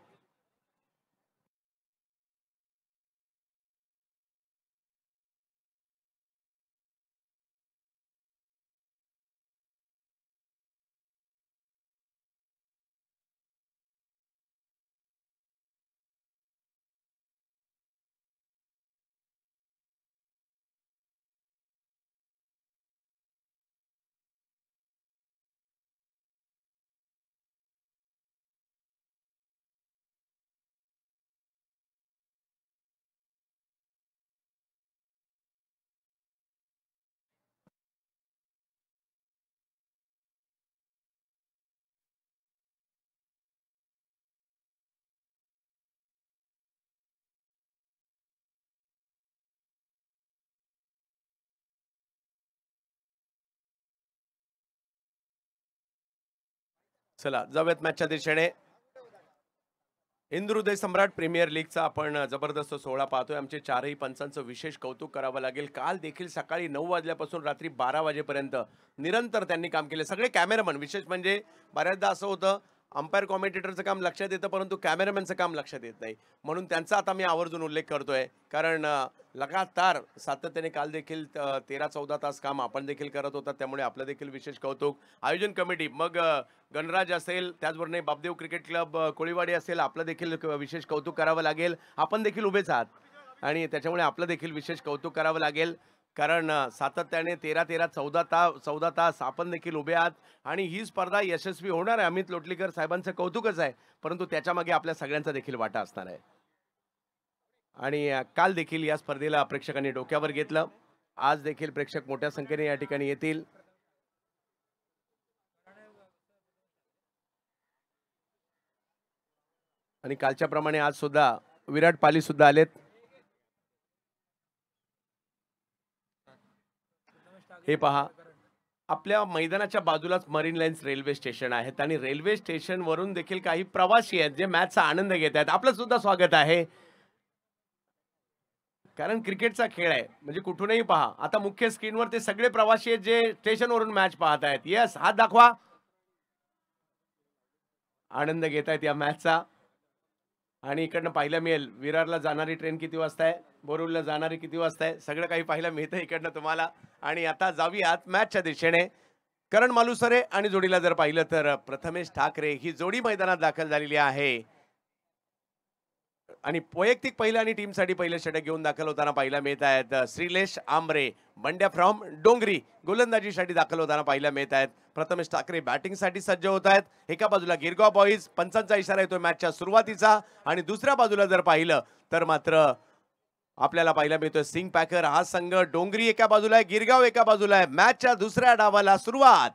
चला जाऊयात मॅचच्या दिशेने. इंदू हृदय सम्राट प्रीमियर लीगचा आपण जबरदस्त सोहळा पाहतोय. आमचे चारही पंचांचं विशेष कौतुक करावं लागेल. काल देखील सकाळी 9 वाजल्यापासून रात्री 12 वाजेपर्यंत निरंतर त्यांनी काम केले. सगळे कॅमेरामन, विशेष म्हणजे बऱ्याचदा असं होतं अंपायर कॉमेंटेटरचं काम लक्षात येतं परंतु कॅमेरामॅनचं काम लक्षात येत नाही, म्हणून त्यांचा आता मी आवर्जून उल्लेख करतोय. कारण लगातार सातत्याने काल देखील 13-14 तास काम आपण देखील करत होता, त्यामुळे आपलं देखील विशेष कौतुक. आयोजन कमिटी मग गणराज असेल, त्याचबरोबर बापदेव क्रिकेट क्लब कोळीवाडी असेल, आपलं देखील विशेष कौतुक करावं लागेल. आपण देखील उभेच आहात आणि त्याच्यामुळे आपलं देखील विशेष कौतुक करावं लागेल. कारण सातत्याने 13-13 14 तास आपण देखील उभे आहात आणि ही स्पर्धा यशस्वी होणार आहे. अमित लोटलीकर साहेबांचं कौतुकच आहे, परंतु त्याच्यामागे आपल्या सगळ्यांचा देखील वाटा असणार आहे. आणि काल देखील या स्पर्धेला प्रेक्षकांनी डोक्यावर घेतलं. आज देखील प्रेक्षक मोठ्या संख्येने या ठिकाणी येतील. आणि कालच्या प्रमाणे आज सुद्धा विराट पाली सुद्धा आलेत. हे पहा, आपल्या मैदानाच्या बाजूलाच मरीन लाईन्स रेल्वे स्टेशन आहेत आणि रेल्वे स्टेशन वरून देखील काही प्रवासी आहेत जे मॅचचा आनंद घेत आहेत. आपलं सुद्धा स्वागत आहे, कारण क्रिकेटचा खेळ आहे म्हणजे कुठूनही पहा. आता मुख्य स्क्रीनवर ते सगळे प्रवासी आहेत जे स्टेशनवरून मॅच पाहत आहेत. येस, हात दाखवा. आनंद घेत आहेत या मॅचचा. आणि इकडनं पाहायला मिळेल विरारला जाणारी ट्रेन किती वाजता आहे, बोरिवलीला जाणारी किती वाजता आहे, सगळं काही पाहायला मिळतं इकडनं तुम्हाला. आणि आता जाऊयात मॅचच्या दिशेने. करण मालुसरे आणि जोडीला जर पाहिलं तर प्रथमेश ठाकरे ही जोडी मैदानात दाखल झालेली आहे. आणि वैयक्तिक पहिलं आणि टीमसाठी पहिलं षटक घेऊन दाखल होताना पाहायला मिळत आहेत श्रीलेश आमरे, बंड्या फ्रॉम डोंगरी गोलंदाजीसाठी दाखल होताना पाहायला मिळत आहेत. प्रथमेश ठाकरे बॅटिंगसाठी सज्ज होत आहेत. एका बाजूला गिरगाव बॉईज, पंचांचा इशारा येतोय मॅचच्या सुरुवातीचा. आणि दुसऱ्या बाजूला जर पाहिलं तर मात्र आपल्याला पाहायला मिळतोय सिंग पॅकर हा संघ. डोंगरी एका बाजूला आहे, गिरगाव एका बाजूला आहे. मॅचच्या दुसऱ्या डावाला सुरुवात.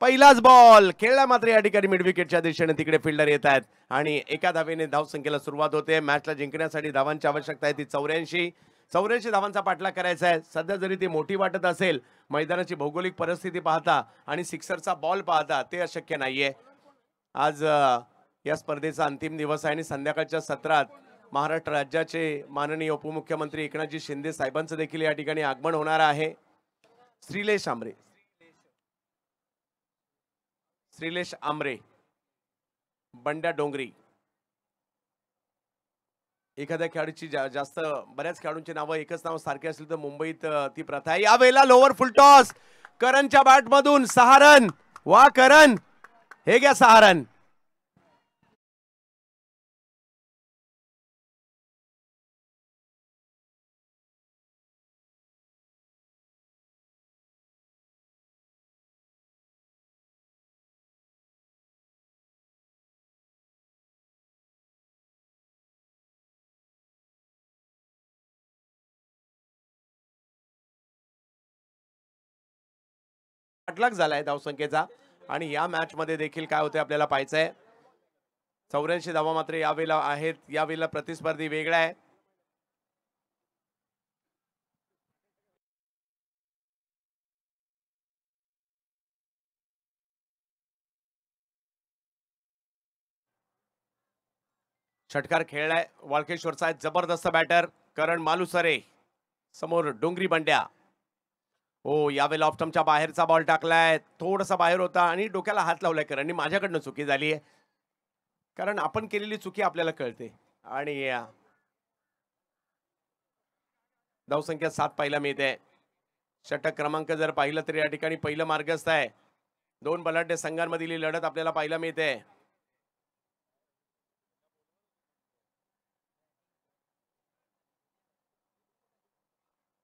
पहिलाच बॉल खेळला मात्र या ठिकाणी मिड विकेटच्या दिशेने तिकडे फिल्डर येत आहेत आणि एका धावेने धावसंख्येला सुरुवात होते. मॅचला जिंकण्यासाठी धावांची आवश्यकता आहे ती 84 धावांचा पाठलाग करायचा आहे. सध्या जरी ती मोठी वाटत असेल, मैदानाची भौगोलिक परिस्थिती पाहता आणि सिक्सरचा बॉल पाहता ते अशक्य नाहीये. आज या स्पर्धेचा अंतिम दिवस आहे आणि संध्याकाळच्या सत्रात महाराष्ट्र राज्याचे माननीय उपमुख्यमंत्री एकनाथजी शिंदे साहेबांचं देखील या ठिकाणी आगमन होणार आहे. श्रीलेश आमरे, बंड्या डोंगरी. एखाद्या खेळाडूची जास्त बऱ्याच खेळाडूंची नावं एकच नाव सारखे असतील तर मुंबईत ती प्रथा आहे. यावेळेला लोअर फुल टॉस करणच्या बॅट मधून 6 रन. वा करण, हे घ्या 6 रन. पाठलाग झालाय धावसंख्येचा आणि या मॅच मध्ये देखील काय होते आपल्याला पाहायचंय. 84 धावा मात्र यावेळेला आहेत. यावेळेला प्रतिस्पर्धी वेगळा आहे. षटकार खेळलाय वाळकेश्वरचा आहे. जबरदस्त बॅटर करण मालुसरे, समोर डोंगरी बंड्या. हो, यावेळेला ऑफ स्टंपच्या बाहेरचा बॉल टाकलाय. थोडासा बाहेर होता आणि डोक्याला हात लावलाय करणनी. माझ्याकडनं चुकी झाली आहे, कारण आपण केलेली चुकी आपल्याला कळते. आणि धावसंख्या 7 पाहायला मिळते. षटक क्रमांक जर पाहिलं तर या ठिकाणी पहिलं मार्गस्थ आहे. 2 बलाढ्य संघांमधील लढत आपल्याला पाहायला मिळते.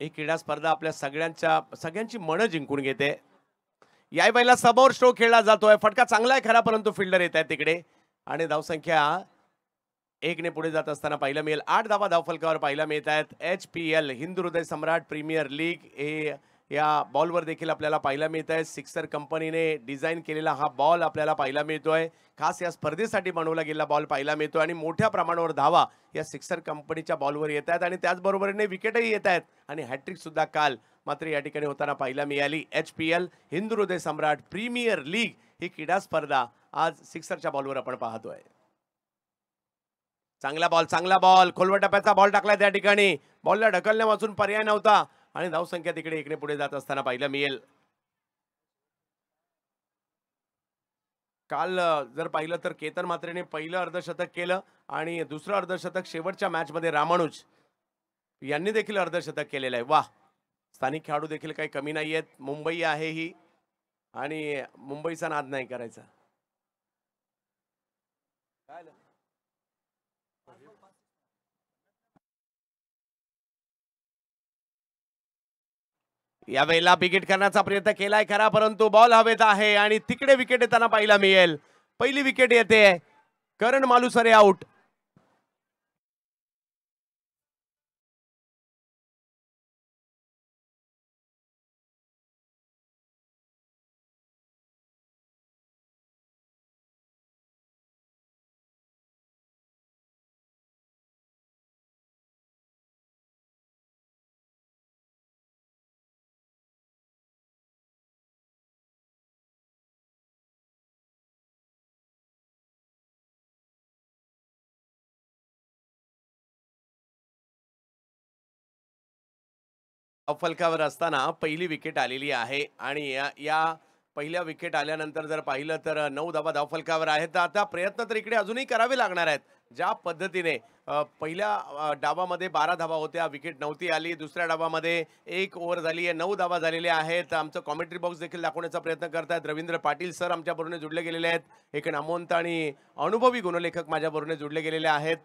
ही क्रीडा स्पर्धा आपल्या सगळ्यांची मनं जिंकून घेते. या वेळेला समोर स्ट्रोक खेळला जातोय. फटका चांगला आहे खरा, परंतु फिल्डर येत आहेत तिकडे आणि धावसंख्या 1 ने पुढे जात असताना पाहायला मिळेल. 8 धावा धावफलकावर पाहायला मिळत आहेत. HPL हिंदू हृदय सम्राट प्रीमियर लीग हे या बॉलवर देखील आपल्याला पाहायला मिळत आहे. सिक्सर कंपनीने डिझाईन केलेला हा बॉल आपल्याला पाहायला मिळतोय. खास या स्पर्धेसाठी बनवला गेलेला बॉल पाहायला मिळतोय आणि मोठ्या प्रमाणावर धावा या सिक्सर कंपनीच्या बॉलवर येत आहेत आणि त्याचबरोबरीने विकेटही येत आहेत आणि हॅट्रिक सुद्धा काल मात्र या ठिकाणी होताना पाहायला मिळाली. HPL हिंदू हृदय सम्राट प्रीमियर लीग ही क्रीडा स्पर्धा आज सिक्सरच्या बॉलवर आपण पाहतोय. चांगला बॉल खोलवर टप्प्याचा बॉल टाकलाय. त्या ठिकाणी बॉलला ढकलण्या वाचून पर्याय नव्हता आणि धावसंख्या तिकडे 1 ने पुढे जात असताना पाहायला मिळेल. काल जर पाहिलं तर केतन मात्रेने पहिलं अर्धशतक केलं आणि दुसरं अर्धशतक शेवटच्या मॅच मध्ये रामानुज यांनी देखील अर्धशतक केलेलं आहे. वा, स्थानिक खेळाडू देखील काही कमी नाही आहेत. मुंबई आहे ही आणि मुंबईचा नाद नाही करायचा. यावेळेला विकेट करण्याचा प्रयत्न केलाय खरा, परंतु बॉल हवेत आहे आणि तिकडे विकेट येताना पाहायला मिळेल. पहिली विकेट येते. करण मालुसरे आउट. फलकावर असताना पहिली विकेट आलेली आहे आणि या या पहिल्या विकेट आल्यानंतर जर पाहिलं तर 9 धावा धावफलकावर आहेत. तर आता प्रयत्न तर इकडे अजूनही करावे लागणार आहेत. ज्या पद्धतीने पहिल्या डावामध्ये 12 धावा होत्या, विकेट नव्हती आली. दुसऱ्या डावामध्ये 1 ओव्हर झाली आहे, 9 धावा झालेल्या आहेत. आमचं कॉमेंट्री बॉक्स देखील दाखवण्याचा प्रयत्न करतायत. रवींद्र पाटील सर आमच्याबरोबर जुडले गेलेले आहेत. एक नामवंत आणि अनुभवी गुणलेखक माझ्याबरोबर जुडले गेलेले आहेत.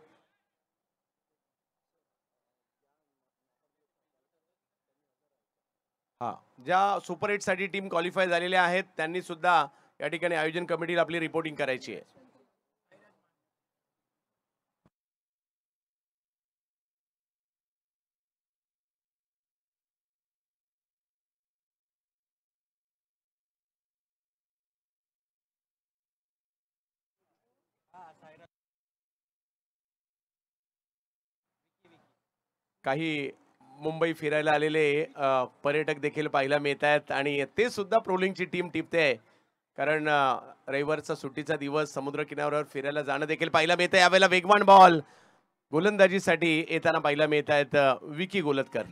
हां, ज्या सुपर 8 साठी टीम क्वालिफाय झालेल्या आहेत, त्यांनी सुद्धा या ठिकाणी आयोजन कमिटीला आपली रिपोर्टिंग करायची आहे. काही मुंबई फिरायला आलेले पर्यटक देखील पाहायला मिळत आहेत आणि ते सुद्धा प्रोलिंगची टीम टिपते. कारण रविवारचा सुट्टीचा दिवस समुद्र किनाऱ्यावर फिरायला जाणं देखील पाहायला मिळतं. यावेळेला वेगवान बॉल गोलंदाजीसाठी येताना पाहायला मिळत आहेत विकी गोलतकर.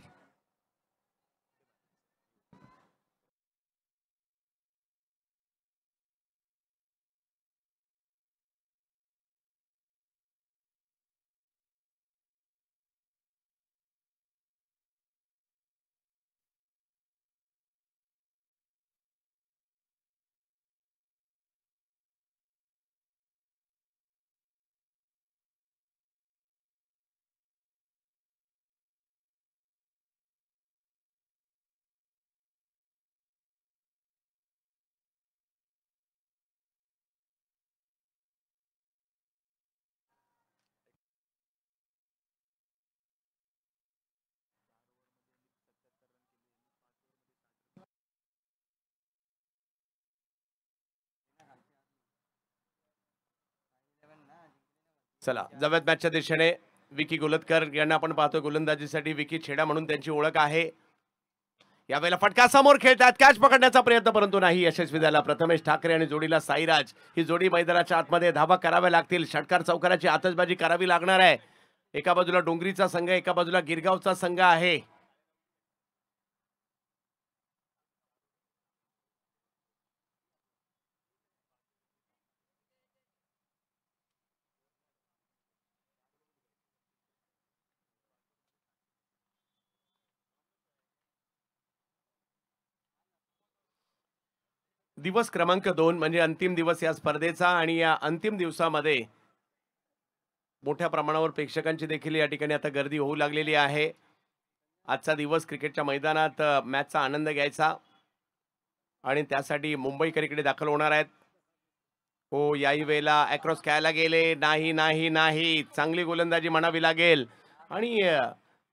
चला जाऊयात मॅचच्या दिशेने. विकी गोलतकर यांना आपण पाहतो गोलंदाजीसाठी. विकी छेडा म्हणून त्यांची ओळख आहे. यावेळेला फटका समोर खेळतात, कॅच पकडण्याचा प्रयत्न परंतु नाही यशस्वी झाला. प्रथमेश ठाकरे आणि जोडीला साईराज, ही जोडी मैदानाच्या आतमध्ये धावा कराव्या लागतील. षटकार चौकाराची आतषबाजी करावी लागणार आहे. एका बाजूला डोंगरीचा संघ, एका बाजूला गिरगावचा संघ आहे. दिवस क्रमांक 2 म्हणजे अंतिम दिवस या स्पर्धेचा आणि या अंतिम दिवसामध्ये मोठ्या प्रमाणावर प्रेक्षकांची देखील या ठिकाणी आता गर्दी होऊ लागलेली आहे. आजचा दिवस क्रिकेटच्या मैदानात मॅचचा आनंद घ्यायचा आणि त्यासाठी मुंबईकर इकडे दाखल होणार आहेत. हो, याही वेळेला अक्रॉस खेळायला गेले. नाही, नाही, नाही. चांगली गोलंदाजी म्हणावी लागेल आणि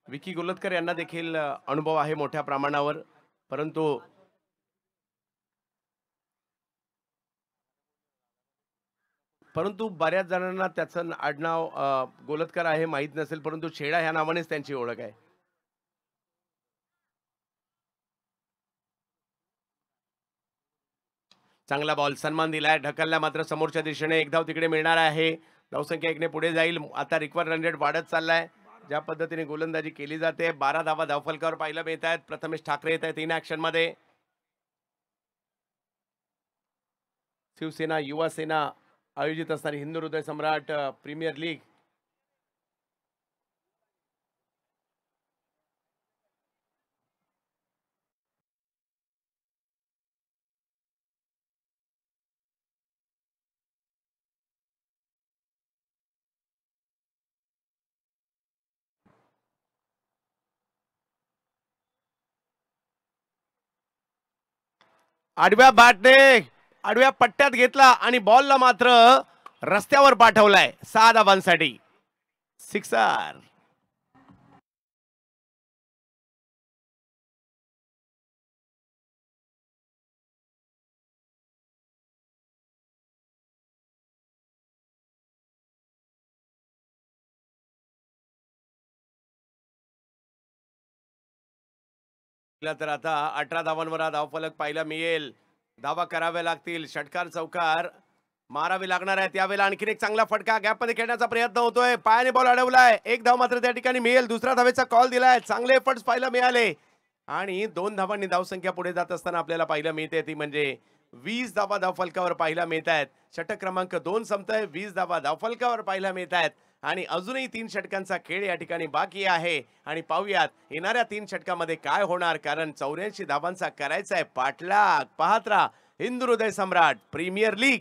विकी गोलतकर यांना देखील अनुभव आहे मोठ्या प्रमाणावर. परंतु परंतु बऱ्याच जणांना त्याचं आडनाव गोलतकर आहे माहीत नसेल, परंतु छेडा ह्या नावानेच त्यांची ओळख आहे. चांगला बॉल सन्मान दिलाय, ढकलला मात्र समोरच्या दिशेने. एक धाव तिकडे मिळणार आहे. धावसंख्या 1 ने पुढे जाईल. आता रिक्वायर्ड रन रेट वाढत चाललाय. ज्या पद्धतीने गोलंदाजी केली जाते, 12 धावा धावफलकावर पाहायला मिळत आहेत. प्रथमेश ठाकरे येत आहेत इन ऍक्शन मध्ये. शिवसेना युवा सेना आयोजित असणारी हिंदू हृदय सम्राट प्रीमियर लीग आडव्या बॅटने आडव्या पट्ट्यात घेतला आणि बॉलला मात्र रस्त्यावर पाठवलाय 6 धावांसाठी. सिक्सर. तर आता 18 धावांवर हा धावफलक पाहायला मिळेल. धावा कराव्या लागतील. षटकार चौकार मारावे लागणार आहे. त्यावेळेला आणखीन एक चांगला फटका गॅपमध्ये खेळण्याचा प्रयत्न होतोय. पायाने बॉल अडवलाय. एक धाव मात्र त्या ठिकाणी मिळेल. दुसऱ्या धावेचा कॉल दिलाय. चांगले एफर्ट्स पाहायला मिळाले. आणि 2 धावांनी धावसंख्या पुढे जात असताना आपल्याला पाहायला मिळते ती म्हणजे 20 धावा धावफलकावर पाहायला मिळत आहेत. षटक क्रमांक 2 संपतोय, 20 धावा धावफलकावर पाहायला मिळत आहेत आणि अजूनही 3 षटकांचा खेळ या ठिकाणी बाकी आहे आणि पाहूयात येणाऱ्या 3 षटकामध्ये काय होणार, कारण 84 धावांचा करायचा आहे पाठलाग. पाहत राहा हिंदू हृदय सम्राट प्रीमियर लीग.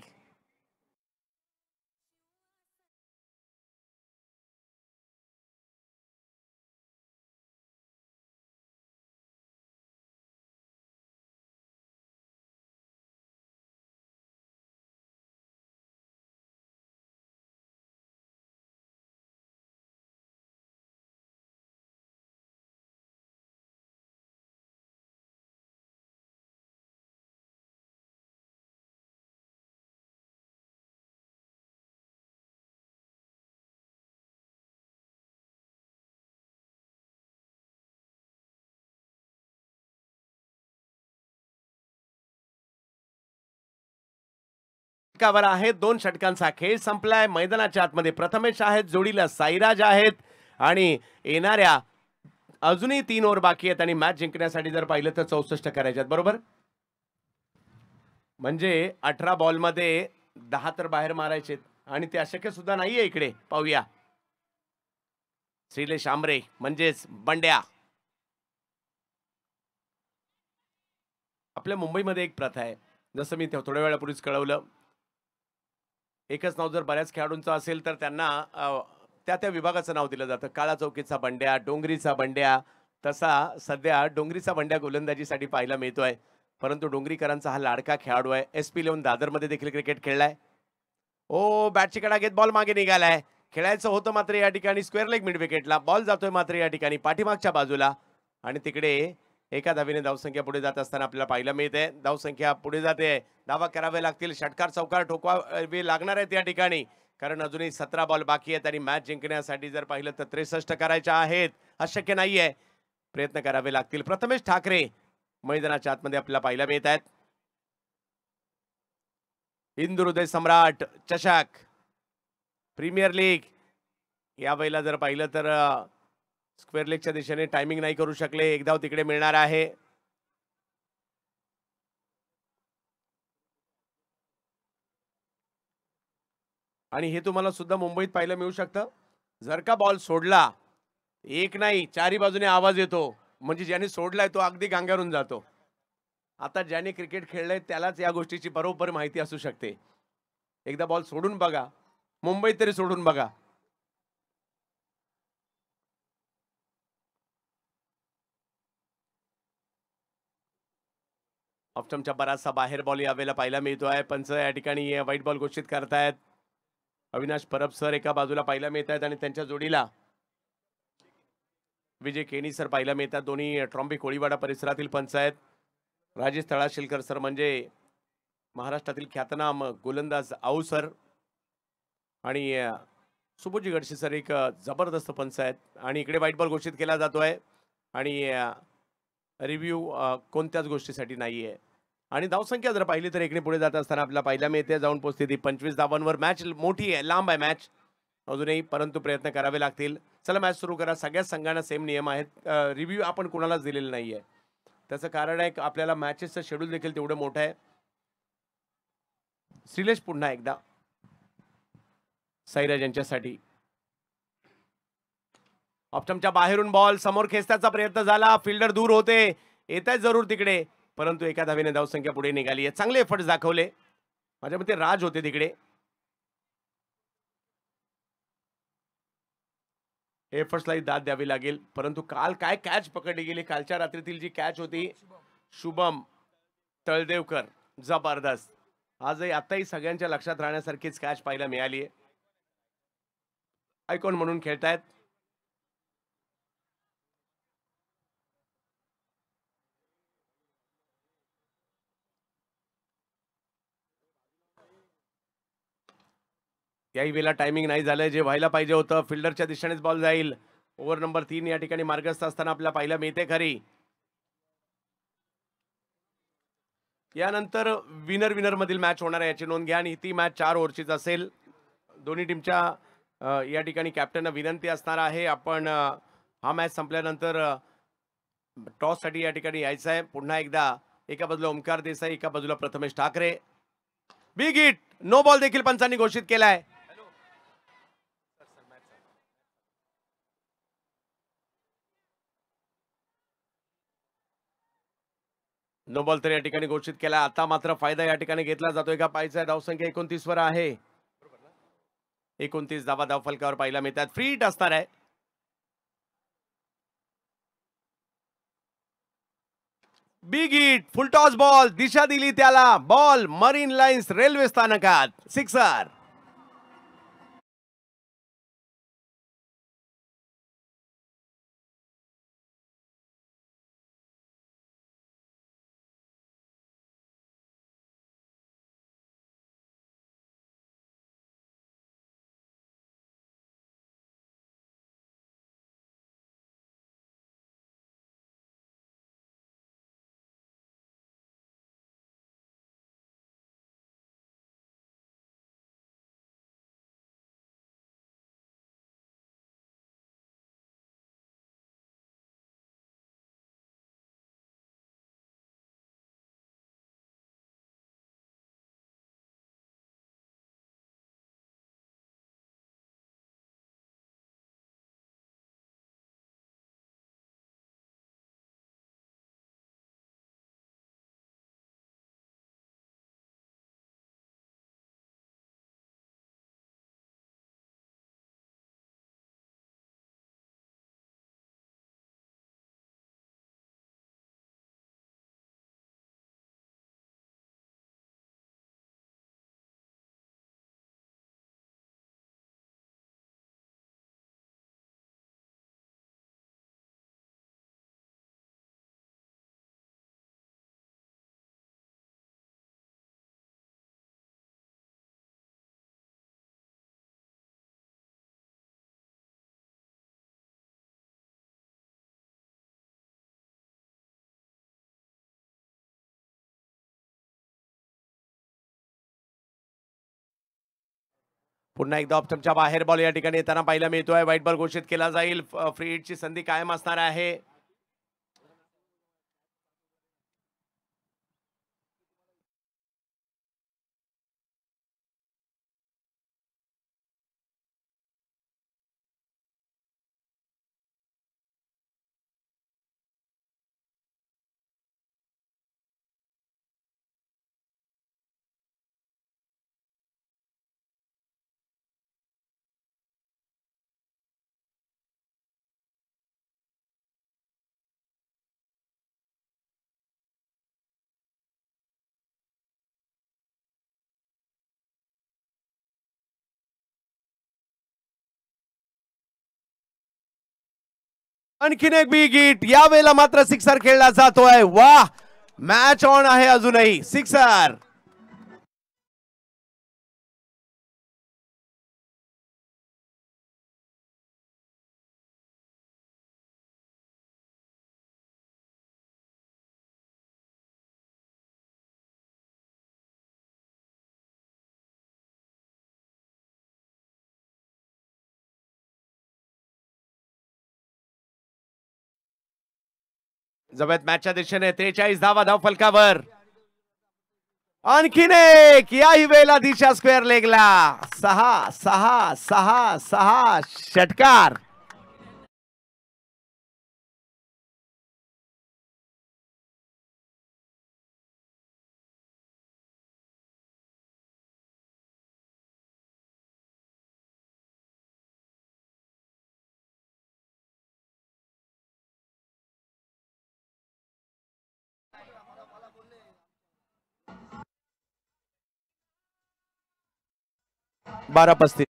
षटकावर आहे 2 षटकांचा खेळ संपलाय. मैदानाच्या आतमध्ये प्रथमेश आहेत, जोडीला साईराज आहेत आणि येणाऱ्या अजूनही 3 ओव्हर बाकी आहेत आणि मॅच जिंकण्यासाठी जर पाहिलं तर 64 करायचे आहेत, बरोबर. म्हणजे 18 बॉलमध्ये 10 तर बाहेर मारायचे आणि ते अशक्य सुद्धा नाहीये. इकडे पाहूया श्रीलेश आंबरे म्हणजेच बंड्या. आपल्या मुंबईमध्ये एक प्रथा आहे, जसं मी थोड्या वेळापूर्वीच कळवलं, एकच नाव जर बऱ्याच खेळाडूंचं असेल तर त्यांना त्या त्या विभागाचं नाव दिलं जातं. काळा चौकीचा बंड्या, डोंगरीचा बंड्या. तसा सध्या डोंगरीचा बंड्या गोलंदाजीसाठी पाहायला मिळतोय, परंतु डोंगरीकरांचा हा लाडका खेळाडू आहे. SP11 दादरमध्ये देखील क्रिकेट खेळलाय. ओ बॅटची कडा घेत बॉल मागे निघालाय. खेळायचं होतं मात्र या ठिकाणी स्क्वेअर लेग मिड विकेटला बॉल जातोय मात्र या ठिकाणी पाठीमागच्या बाजूला आणि तिकडे एका धावेने धावसंख्या पुढे जात असताना आपल्याला पाहायला मिळते. धावसंख्या पुढे जाते, धावा करावे लागतील, षटकार चौकार ठोकवावे लागणार आहेत या ठिकाणी, कारण अजूनही 17 बॉल बाकी आहेत आणि मॅच जिंकण्यासाठी जर पाहिलं तर 63 करायच्या आहेत. अशक्य नाहीये, प्रयत्न करावे लागतील. प्रथमेश ठाकरे मैदानाच्या आतमध्ये आपल्याला पाहायला मिळत आहेत. हिंदू हृदय सम्राट चषक प्रीमियर लीग या वेळेला जर पाहिलं तर स्क्वेअर लेगच्या दिशेने टायमिंग नाही करू शकले. एक धाव तिकडे मिळणार आहे. आणि हे तुम्हाला सुद्धा मुंबईत पाहायला मिळू शकतं. जर का बॉल सोडला, एक नाही चारी बाजूने आवाज येतो, म्हणजे ज्याने सोडलाय तो अगदी गांग्यारून जातो. आता ज्याने क्रिकेट खेळलंय त्यालाच या गोष्टीची बरोबर माहिती असू शकते. एकदा बॉल सोडून बघा, मुंबईत तरी सोडून बघा. ऑप्टमच्या बराचसा बाहेर बॉल यावेळेला पाहायला मिळतोय. पंच या ठिकाणी व्हाईट बॉल घोषित करतायत. अविनाश परब सर एका बाजूला पाहायला मिळत आहेत आणि त्यांच्या जोडीला विजय केणी सर पाहायला मिळतात. दोन्ही ट्रॉम्बे कोळीवाडा परिसरातील पंच आहेत. राजेश तळाशिलकर सर म्हणजे महाराष्ट्रातील ख्यातनाम गोलंदाज आऊ सर आणि सुबोजी गडसे सर एक जबरदस्त पंच आहेत. आणि इकडे व्हाईट बॉल घोषित केला जातोय आणि रिव्ह्यू कोणत्याच गोष्टीसाठी नाही आहे. आणि धावसंख्या जर पाहिली तर एकने पुढे जात असताना आपल्याला पाहायला मिळते. जाऊन पोहोचते ती 25 धावांवर. मॅच मोठी आहे, लांब आहे मॅच अजूनही, परंतु प्रयत्न करावे लागतील. चला मॅच सुरू करा. सगळ्याच संघांना सेम नियम आहेत. रिव्ह्यू आपण कोणालाच दिलेलं नाही आहे. त्याचं कारण आहे आपल्याला मॅचेसचं शेड्यूल देखील तेवढं मोठं आहे. श्रीलेश पुन्हा एकदा साईराज यांच्यासाठी. ऑप्टमच्या बाहेरून बॉल समोर खेचण्याचा प्रयत्न झाला. फिल्डर दूर होते, येत आहेत जरूर तिकडे, परंतु एका धावेने धावसंख्या पुढे निघाली आहे. चांगले एफर्ट्स दाखवले. माझ्या मते राज होते तिकडे. एफर्ट्सलाही दाद द्यावी लागेल. परंतु काल काय कॅच पकडली गेली. कालच्या रात्रीतील जी कॅच होती शुभम तळदेवकर, जबरदस्त. आजही आताही सगळ्यांच्या लक्षात राहण्यासारखीच कॅच पाहायला मिळाली आहे. आयकॉन म्हणून खेळतायत. याही वेळेला टायमिंग नाही झालंय जे व्हायला पाहिजे होतं. फिल्डरच्या दिशेनेच बॉल जाईल. ओव्हर नंबर 3 या ठिकाणी मार्गस्थ असताना आपल्याला पाहायला मिळते खरी. यानंतर विनर मधील मॅच होणार आहे याची नोंद घ्या आणि ती मॅच 4 ओव्हरचीच असेल. दोन्ही टीमच्या या ठिकाणी कॅप्टनना विनंती असणार आहे, आपण हा मॅच संपल्यानंतर टॉस साठी या ठिकाणी यायचं आहे पुन्हा एकदा. एका बाजूला ओमकार देसाई, एका बाजूला Prathamesh Thackeray. Big hit, no ball देखील पंचांनी घोषित केलाय. नो बॉल तर या ठिकाणी घोषित केला. आता मात्र फायदा या ठिकाणी घेतला जातोय का पाहायचा आहे. धावसंख्या 29 वर आहे. 29 धावा धावफलकावर पाहायला मिळतात. फ्री हिट असणार आहे. बिग हिट, फुलटॉस बॉल, दिशा दिली त्याला. बॉल मरीन लाईन्स रेल्वे स्थानकात. सिक्सर. पुन्हा एकदा ऑप्शनच्या बाहेर बॉल या ठिकाणी येताना पाहायला मिळतोय. व्हाईट बॉल घोषित केला जाईल. फ्री हिटची संधी कायम असणार आहे. आणखीन एक बिग हिट. यावेळेला मात्र सिक्सर खेळला जातोय. वाह, मॅच ऑन आहे अजूनही. सिक्सर. जवळ मॅचच्या दिशेने 43 धावा धावफलकावर. आणखीन एक. याही वेळेला दिशा स्क्वेअर लेगला. 6 षटकार. बारा 35.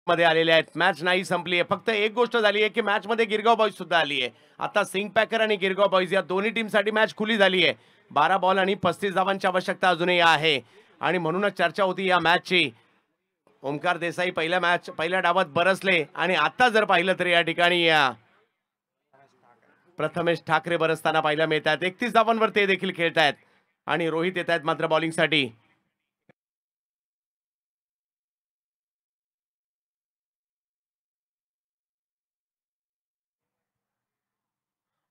मध्ये आलेले आहेत. मॅच नाही संपली आहे. फक्त एक गोष्ट झाली आहे की मॅच मध्ये गिरगाव बॉईज सुद्धा आली आहे. आता सिंग पॅकर आणि गिरगाव बॉईज या दोन्ही टीमसाठी मॅच खुली झाली आहे. 12 बॉल आणि 35 धावांची आवश्यकता अजूनही आहे आणि म्हणूनच चर्चा होती या मॅचची. ओमकार देसाई पहिल्या डावात बरसले आणि आता जर पाहिलं तर या ठिकाणी प्रथमेश ठाकरे बरसताना पाहायला मिळत आहेत. 31 धावांवर ते देखील खेळत आहेत आणि रोहित येत आहेत मात्र बॉलिंगसाठी.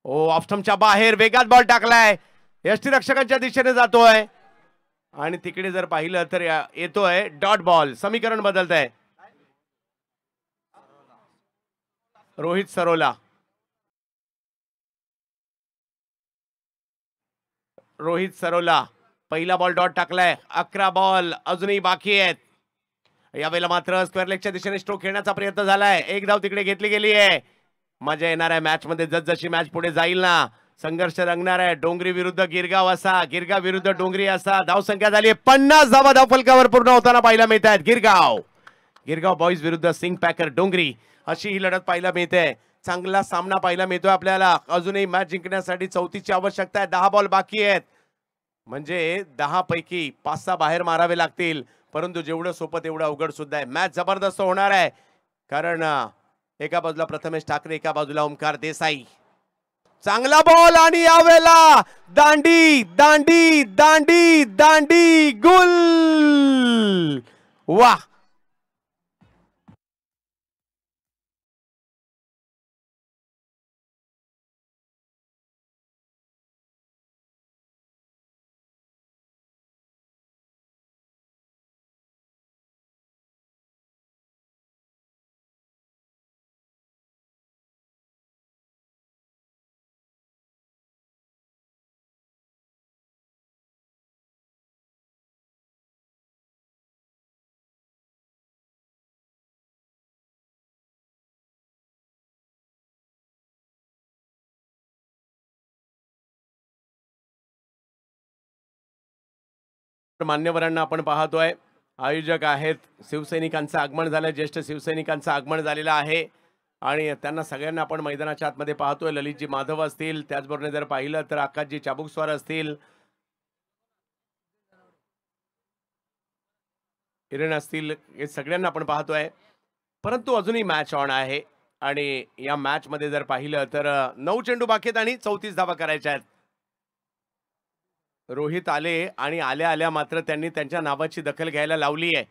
ओ ऑफस्टमच्या बाहेर वेगात बॉल टाकलाय. यष्टीरक्षकांच्या दिशेने जातोय आणि तिकडे जर पाहिलं तर येतोय डॉट बॉल. समीकरण बदलत आहे. रोहित सरोला, रोहित सरोला पहिला बॉल डॉट टाकलाय. 11 बॉल अजूनही बाकी आहेत. यावेळेला मात्र स्क्वेअर लेगच्या दिशेने स्ट्रोक खेळण्याचा प्रयत्न झालाय. एक धाव तिकडे घेतली गेली आहे. मजा येणार आहे मॅच मध्ये. जसजशी मॅच पुढे जाईल ना संघर्ष रंगणार आहे. डोंगरी विरुद्ध गिरगाव असा, गिरगाव विरुद्ध डोंगरी असा. धावसंख्या झाली 50 धावा धाव फलकावर पूर्ण होताना पाहायला मिळत आहेत. गिरगाव बॉईज विरुद्ध सिंग पॅकर डोंगरी अशी ही लढत पाहायला मिळते. चांगला सामना पाहायला मिळतोय आपल्याला. अजूनही मॅच जिंकण्यासाठी 34ची आवश्यकता आहे. 10 बॉल बाकी आहेत. म्हणजे 10 पैकी 5-6 बाहेर मारावे लागतील. परंतु जेवढं सोपं तेवढं अवघड सुद्धा आहे. मॅच जबरदस्त होणार आहे कारण एका बाजूला प्रथमेश ठाकरे, एका बाजूला ओमकार देसाई. चांगला बॉल आणि यावेळेला दांडी दांडी दांडी दांडी गुल. वाह. मान्यवरांना आपण पाहतोय. आयोजक आहेत. शिवसैनिकांचं आगमन झालं. ज्येष्ठ शिवसैनिकांचं आगमन झालेलं आहे आणि त्यांना सगळ्यांना आपण मैदानाच्या आतमध्ये पाहतोय. ललितजी माधव असतील, त्याचबरोबर जर पाहिलं तर आकाशजी चाबुकस्वार असतील, किरण असतील, हे सगळ्यांना आपण पाहतोय. परंतु अजूनही मॅच ऑन आहे आणि या मॅच मध्ये जर पाहिलं तर 9 चेंडू बाकी आहेत आणि 34 धावा करायच्या आहेत. रोहित आले आणि आल्या आल्या मात्र त्यांनी त्यांच्या नावाची दखल घ्यायला लावली आहे.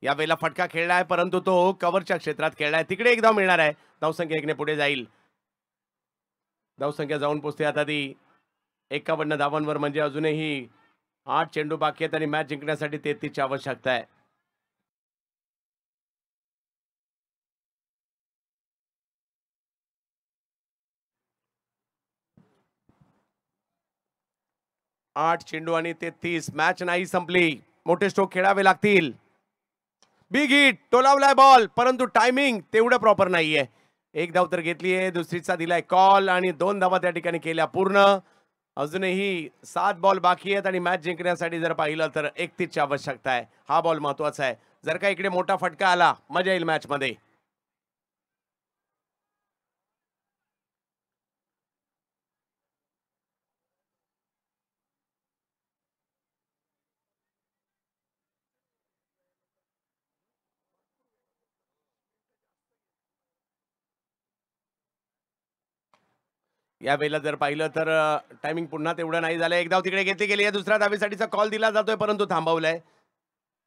यावेळेला फटका खेळलाय परंतु तो कव्हरच्या क्षेत्रात खेळलाय. तिकडे एक धाव मिळणार आहे. धावसंख्या 1 ने पुढे जाईल. धावसंख्या जाऊन पोहोचते आता ती 51 धावांवर. म्हणजे अजूनही 8 चेंडू बाकी आहेत आणि मॅच जिंकण्यासाठी 33 ची आवश्यकता आहे. आठ चेंडू आणि 33. मॅच नाही संपली. मोठे स्ट्रोक खेळावे लागतील. बिग हिट टोलावलाय बॉल परंतु टायमिंग तेवढं प्रॉपर नाहीये. एक धाव तर घेतली आहे. दुसरीचा दिलाय कॉल आणि 2 धावा त्या ठिकाणी केल्या पूर्ण. अजूनही 7 बॉल बाकी आहेत आणि मॅच जिंकण्यासाठी जर पाहिलं तर 31 ची आवश्यकता आहे. हा बॉल महत्वाचा आहे. जर का इकडे मोठा फटका आला मजा येईल मॅच मध्ये. यावेळेला जर पाहिलं तर टायमिंग पुन्हा तेवढं नाही झालं. एक धाव तिकडे घेतली गेली आहे. दुसऱ्या धावेसाठीचा कॉल दिला जातोय परंतु थांबवलाय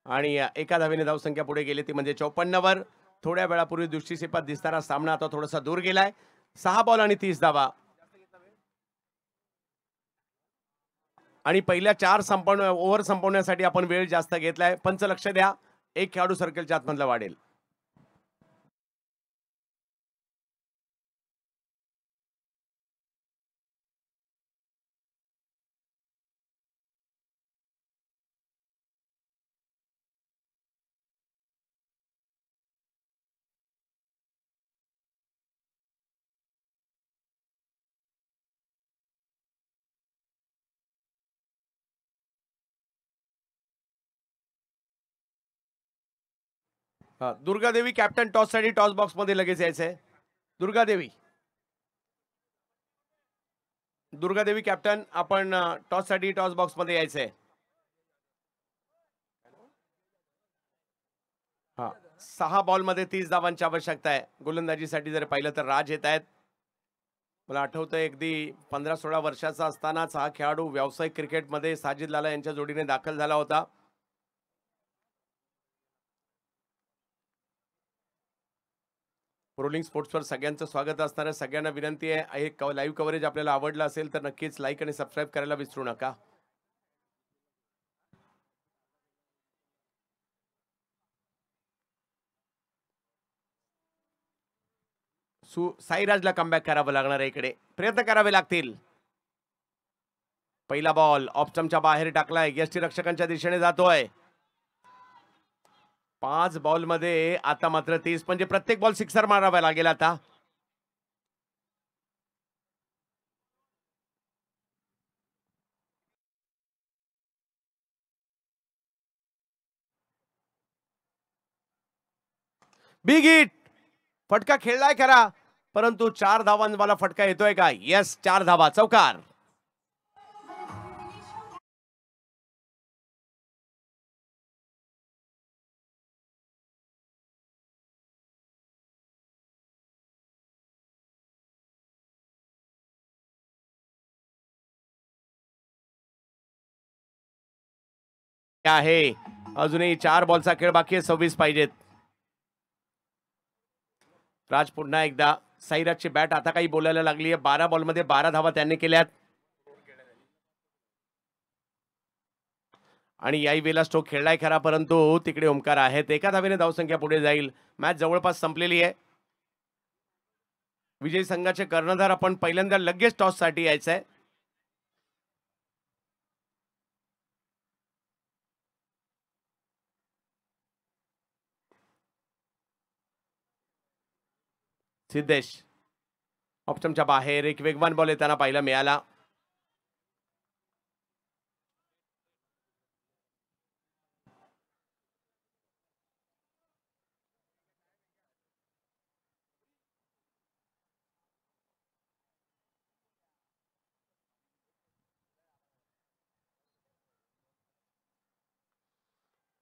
आणि एका धावेने धावसंख्या पुढे गेली ती म्हणजे 54 वर. थोड्या वेळापूर्वी दृष्टिक्षेपात दिसणारा सामना आता थोडासा दूर गेलाय. 6 बॉल आणि 30 धावा आणि पहिल्या 4 ओव्हर संपवण्यासाठी आपण वेळ जास्त घेतलाय. पंच लक्ष द्या. एक खेळाडू सर्कलच्या आतमधला वाढेल. दुर्गादेवी कॅप्टन टॉस साठी टॉस बॉक्स मध्ये लगेच यायचंय. दुर्गादेवी दुर्गादेवी कॅप्टन आपण टॉस साठी टॉस बॉक्स मध्ये यायचंय. हा 6 बॉल मध्ये 30 धावांची आवश्यकता आहे. गोलंदाजीसाठी जर पाहिलं तर राज येत आहेत. मला आठवतंय अगदी 15-16 वर्षाचा असतानाच हा खेळाडू व्यावसायिक क्रिकेटमध्ये साजिद लाला यांच्या जोडीने दाखल झाला होता. रोलिंग स्पोर्ट्सवर सगळ्यांचं स्वागत असणार आहे. सगळ्यांना विनंती आहे, हे लाईव्ह कव्हरेज आपल्याला आवडलं असेल तर नक्कीच लाईक आणि सबस्क्राईब करायला विसरू नका. साईराजला कमबॅक करावं लागणार आहे. इकडे प्रयत्न करावे लागतील. पहिला बॉल ऑप्शनच्या बाहेर टाकलाय. यष्टीरक्षकांच्या दिशेने जातोय. 5 बॉल मध्ये आता मात्र 30 म्हणजे प्रत्येक बॉल सिक्सर मारावा लागेल. आता बिग हिट. फटका खेळलाय खरा, परंतु 4 धावांवाला फटका येतोय का? येस, 4 धावा, चौकार. आहे अजूनही 4 बॉलचा खेळ बाकी आहे. 26 पाहिजेत. राज पुन्हा एकदा. साईराजची बॅट आता काही बोलायला लागली आहे. 12 बॉल मध्ये 12 धावा त्यांनी केल्यात आणि याही वेळेला स्ट्रोक खेळलाय खरा, परंतु तिकडे ओमकार आहेत. एका धावेने धावसंख्या पुढे जाईल. मॅच जवळपास संपलेली आहे. विजयी संघाचे कर्णधार आपण पहिल्यांदा लगेच टॉस साठी यायचंय. सिद्धेश ऑप्शनच्या बाहेर. एक वेगवान बॉल येताना पाहायला मिळाला.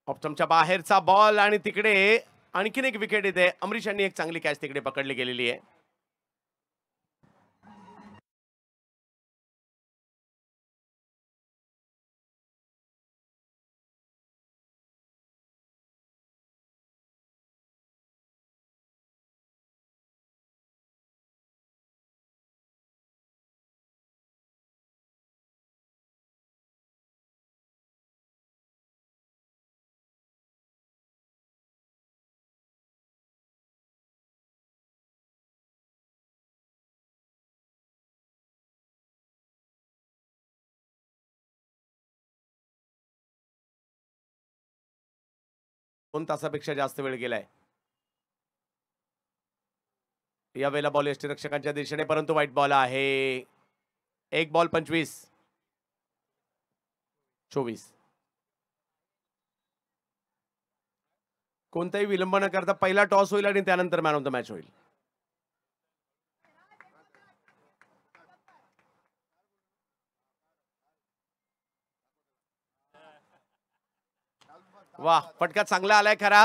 ऑप्शनच्या बाहेरचा बॉल आणि तिकडे आणखीन एक विकेट येते. अमरीश यांनी एक चांगली कॅच तिकडे पकडली गेलेली आहे. दोन तासापेक्षा जास्त वेळ गेलाय. या वेळेला बॉल यष्टीरक्षकांच्या दिशेने, परंतु वाईट बॉल आहे. एक बॉल 25 24. कोणताही विलंब न करता पहिला टॉस होईल आणि त्यानंतर मॅन ऑफ द मॅच होईल. वा, फटका चांगला आलाय खरा.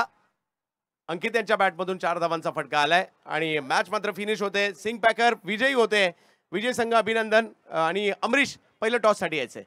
अंकित यांच्या बॅटमधून 4 धावांचा फटका आलाय आणि मॅच मात्र फिनिश होते. सिंग पॅकर विजयी होते. विजय संघ अभिनंदन. आणि अमरीश पहिलं टॉस साठी यायचंय.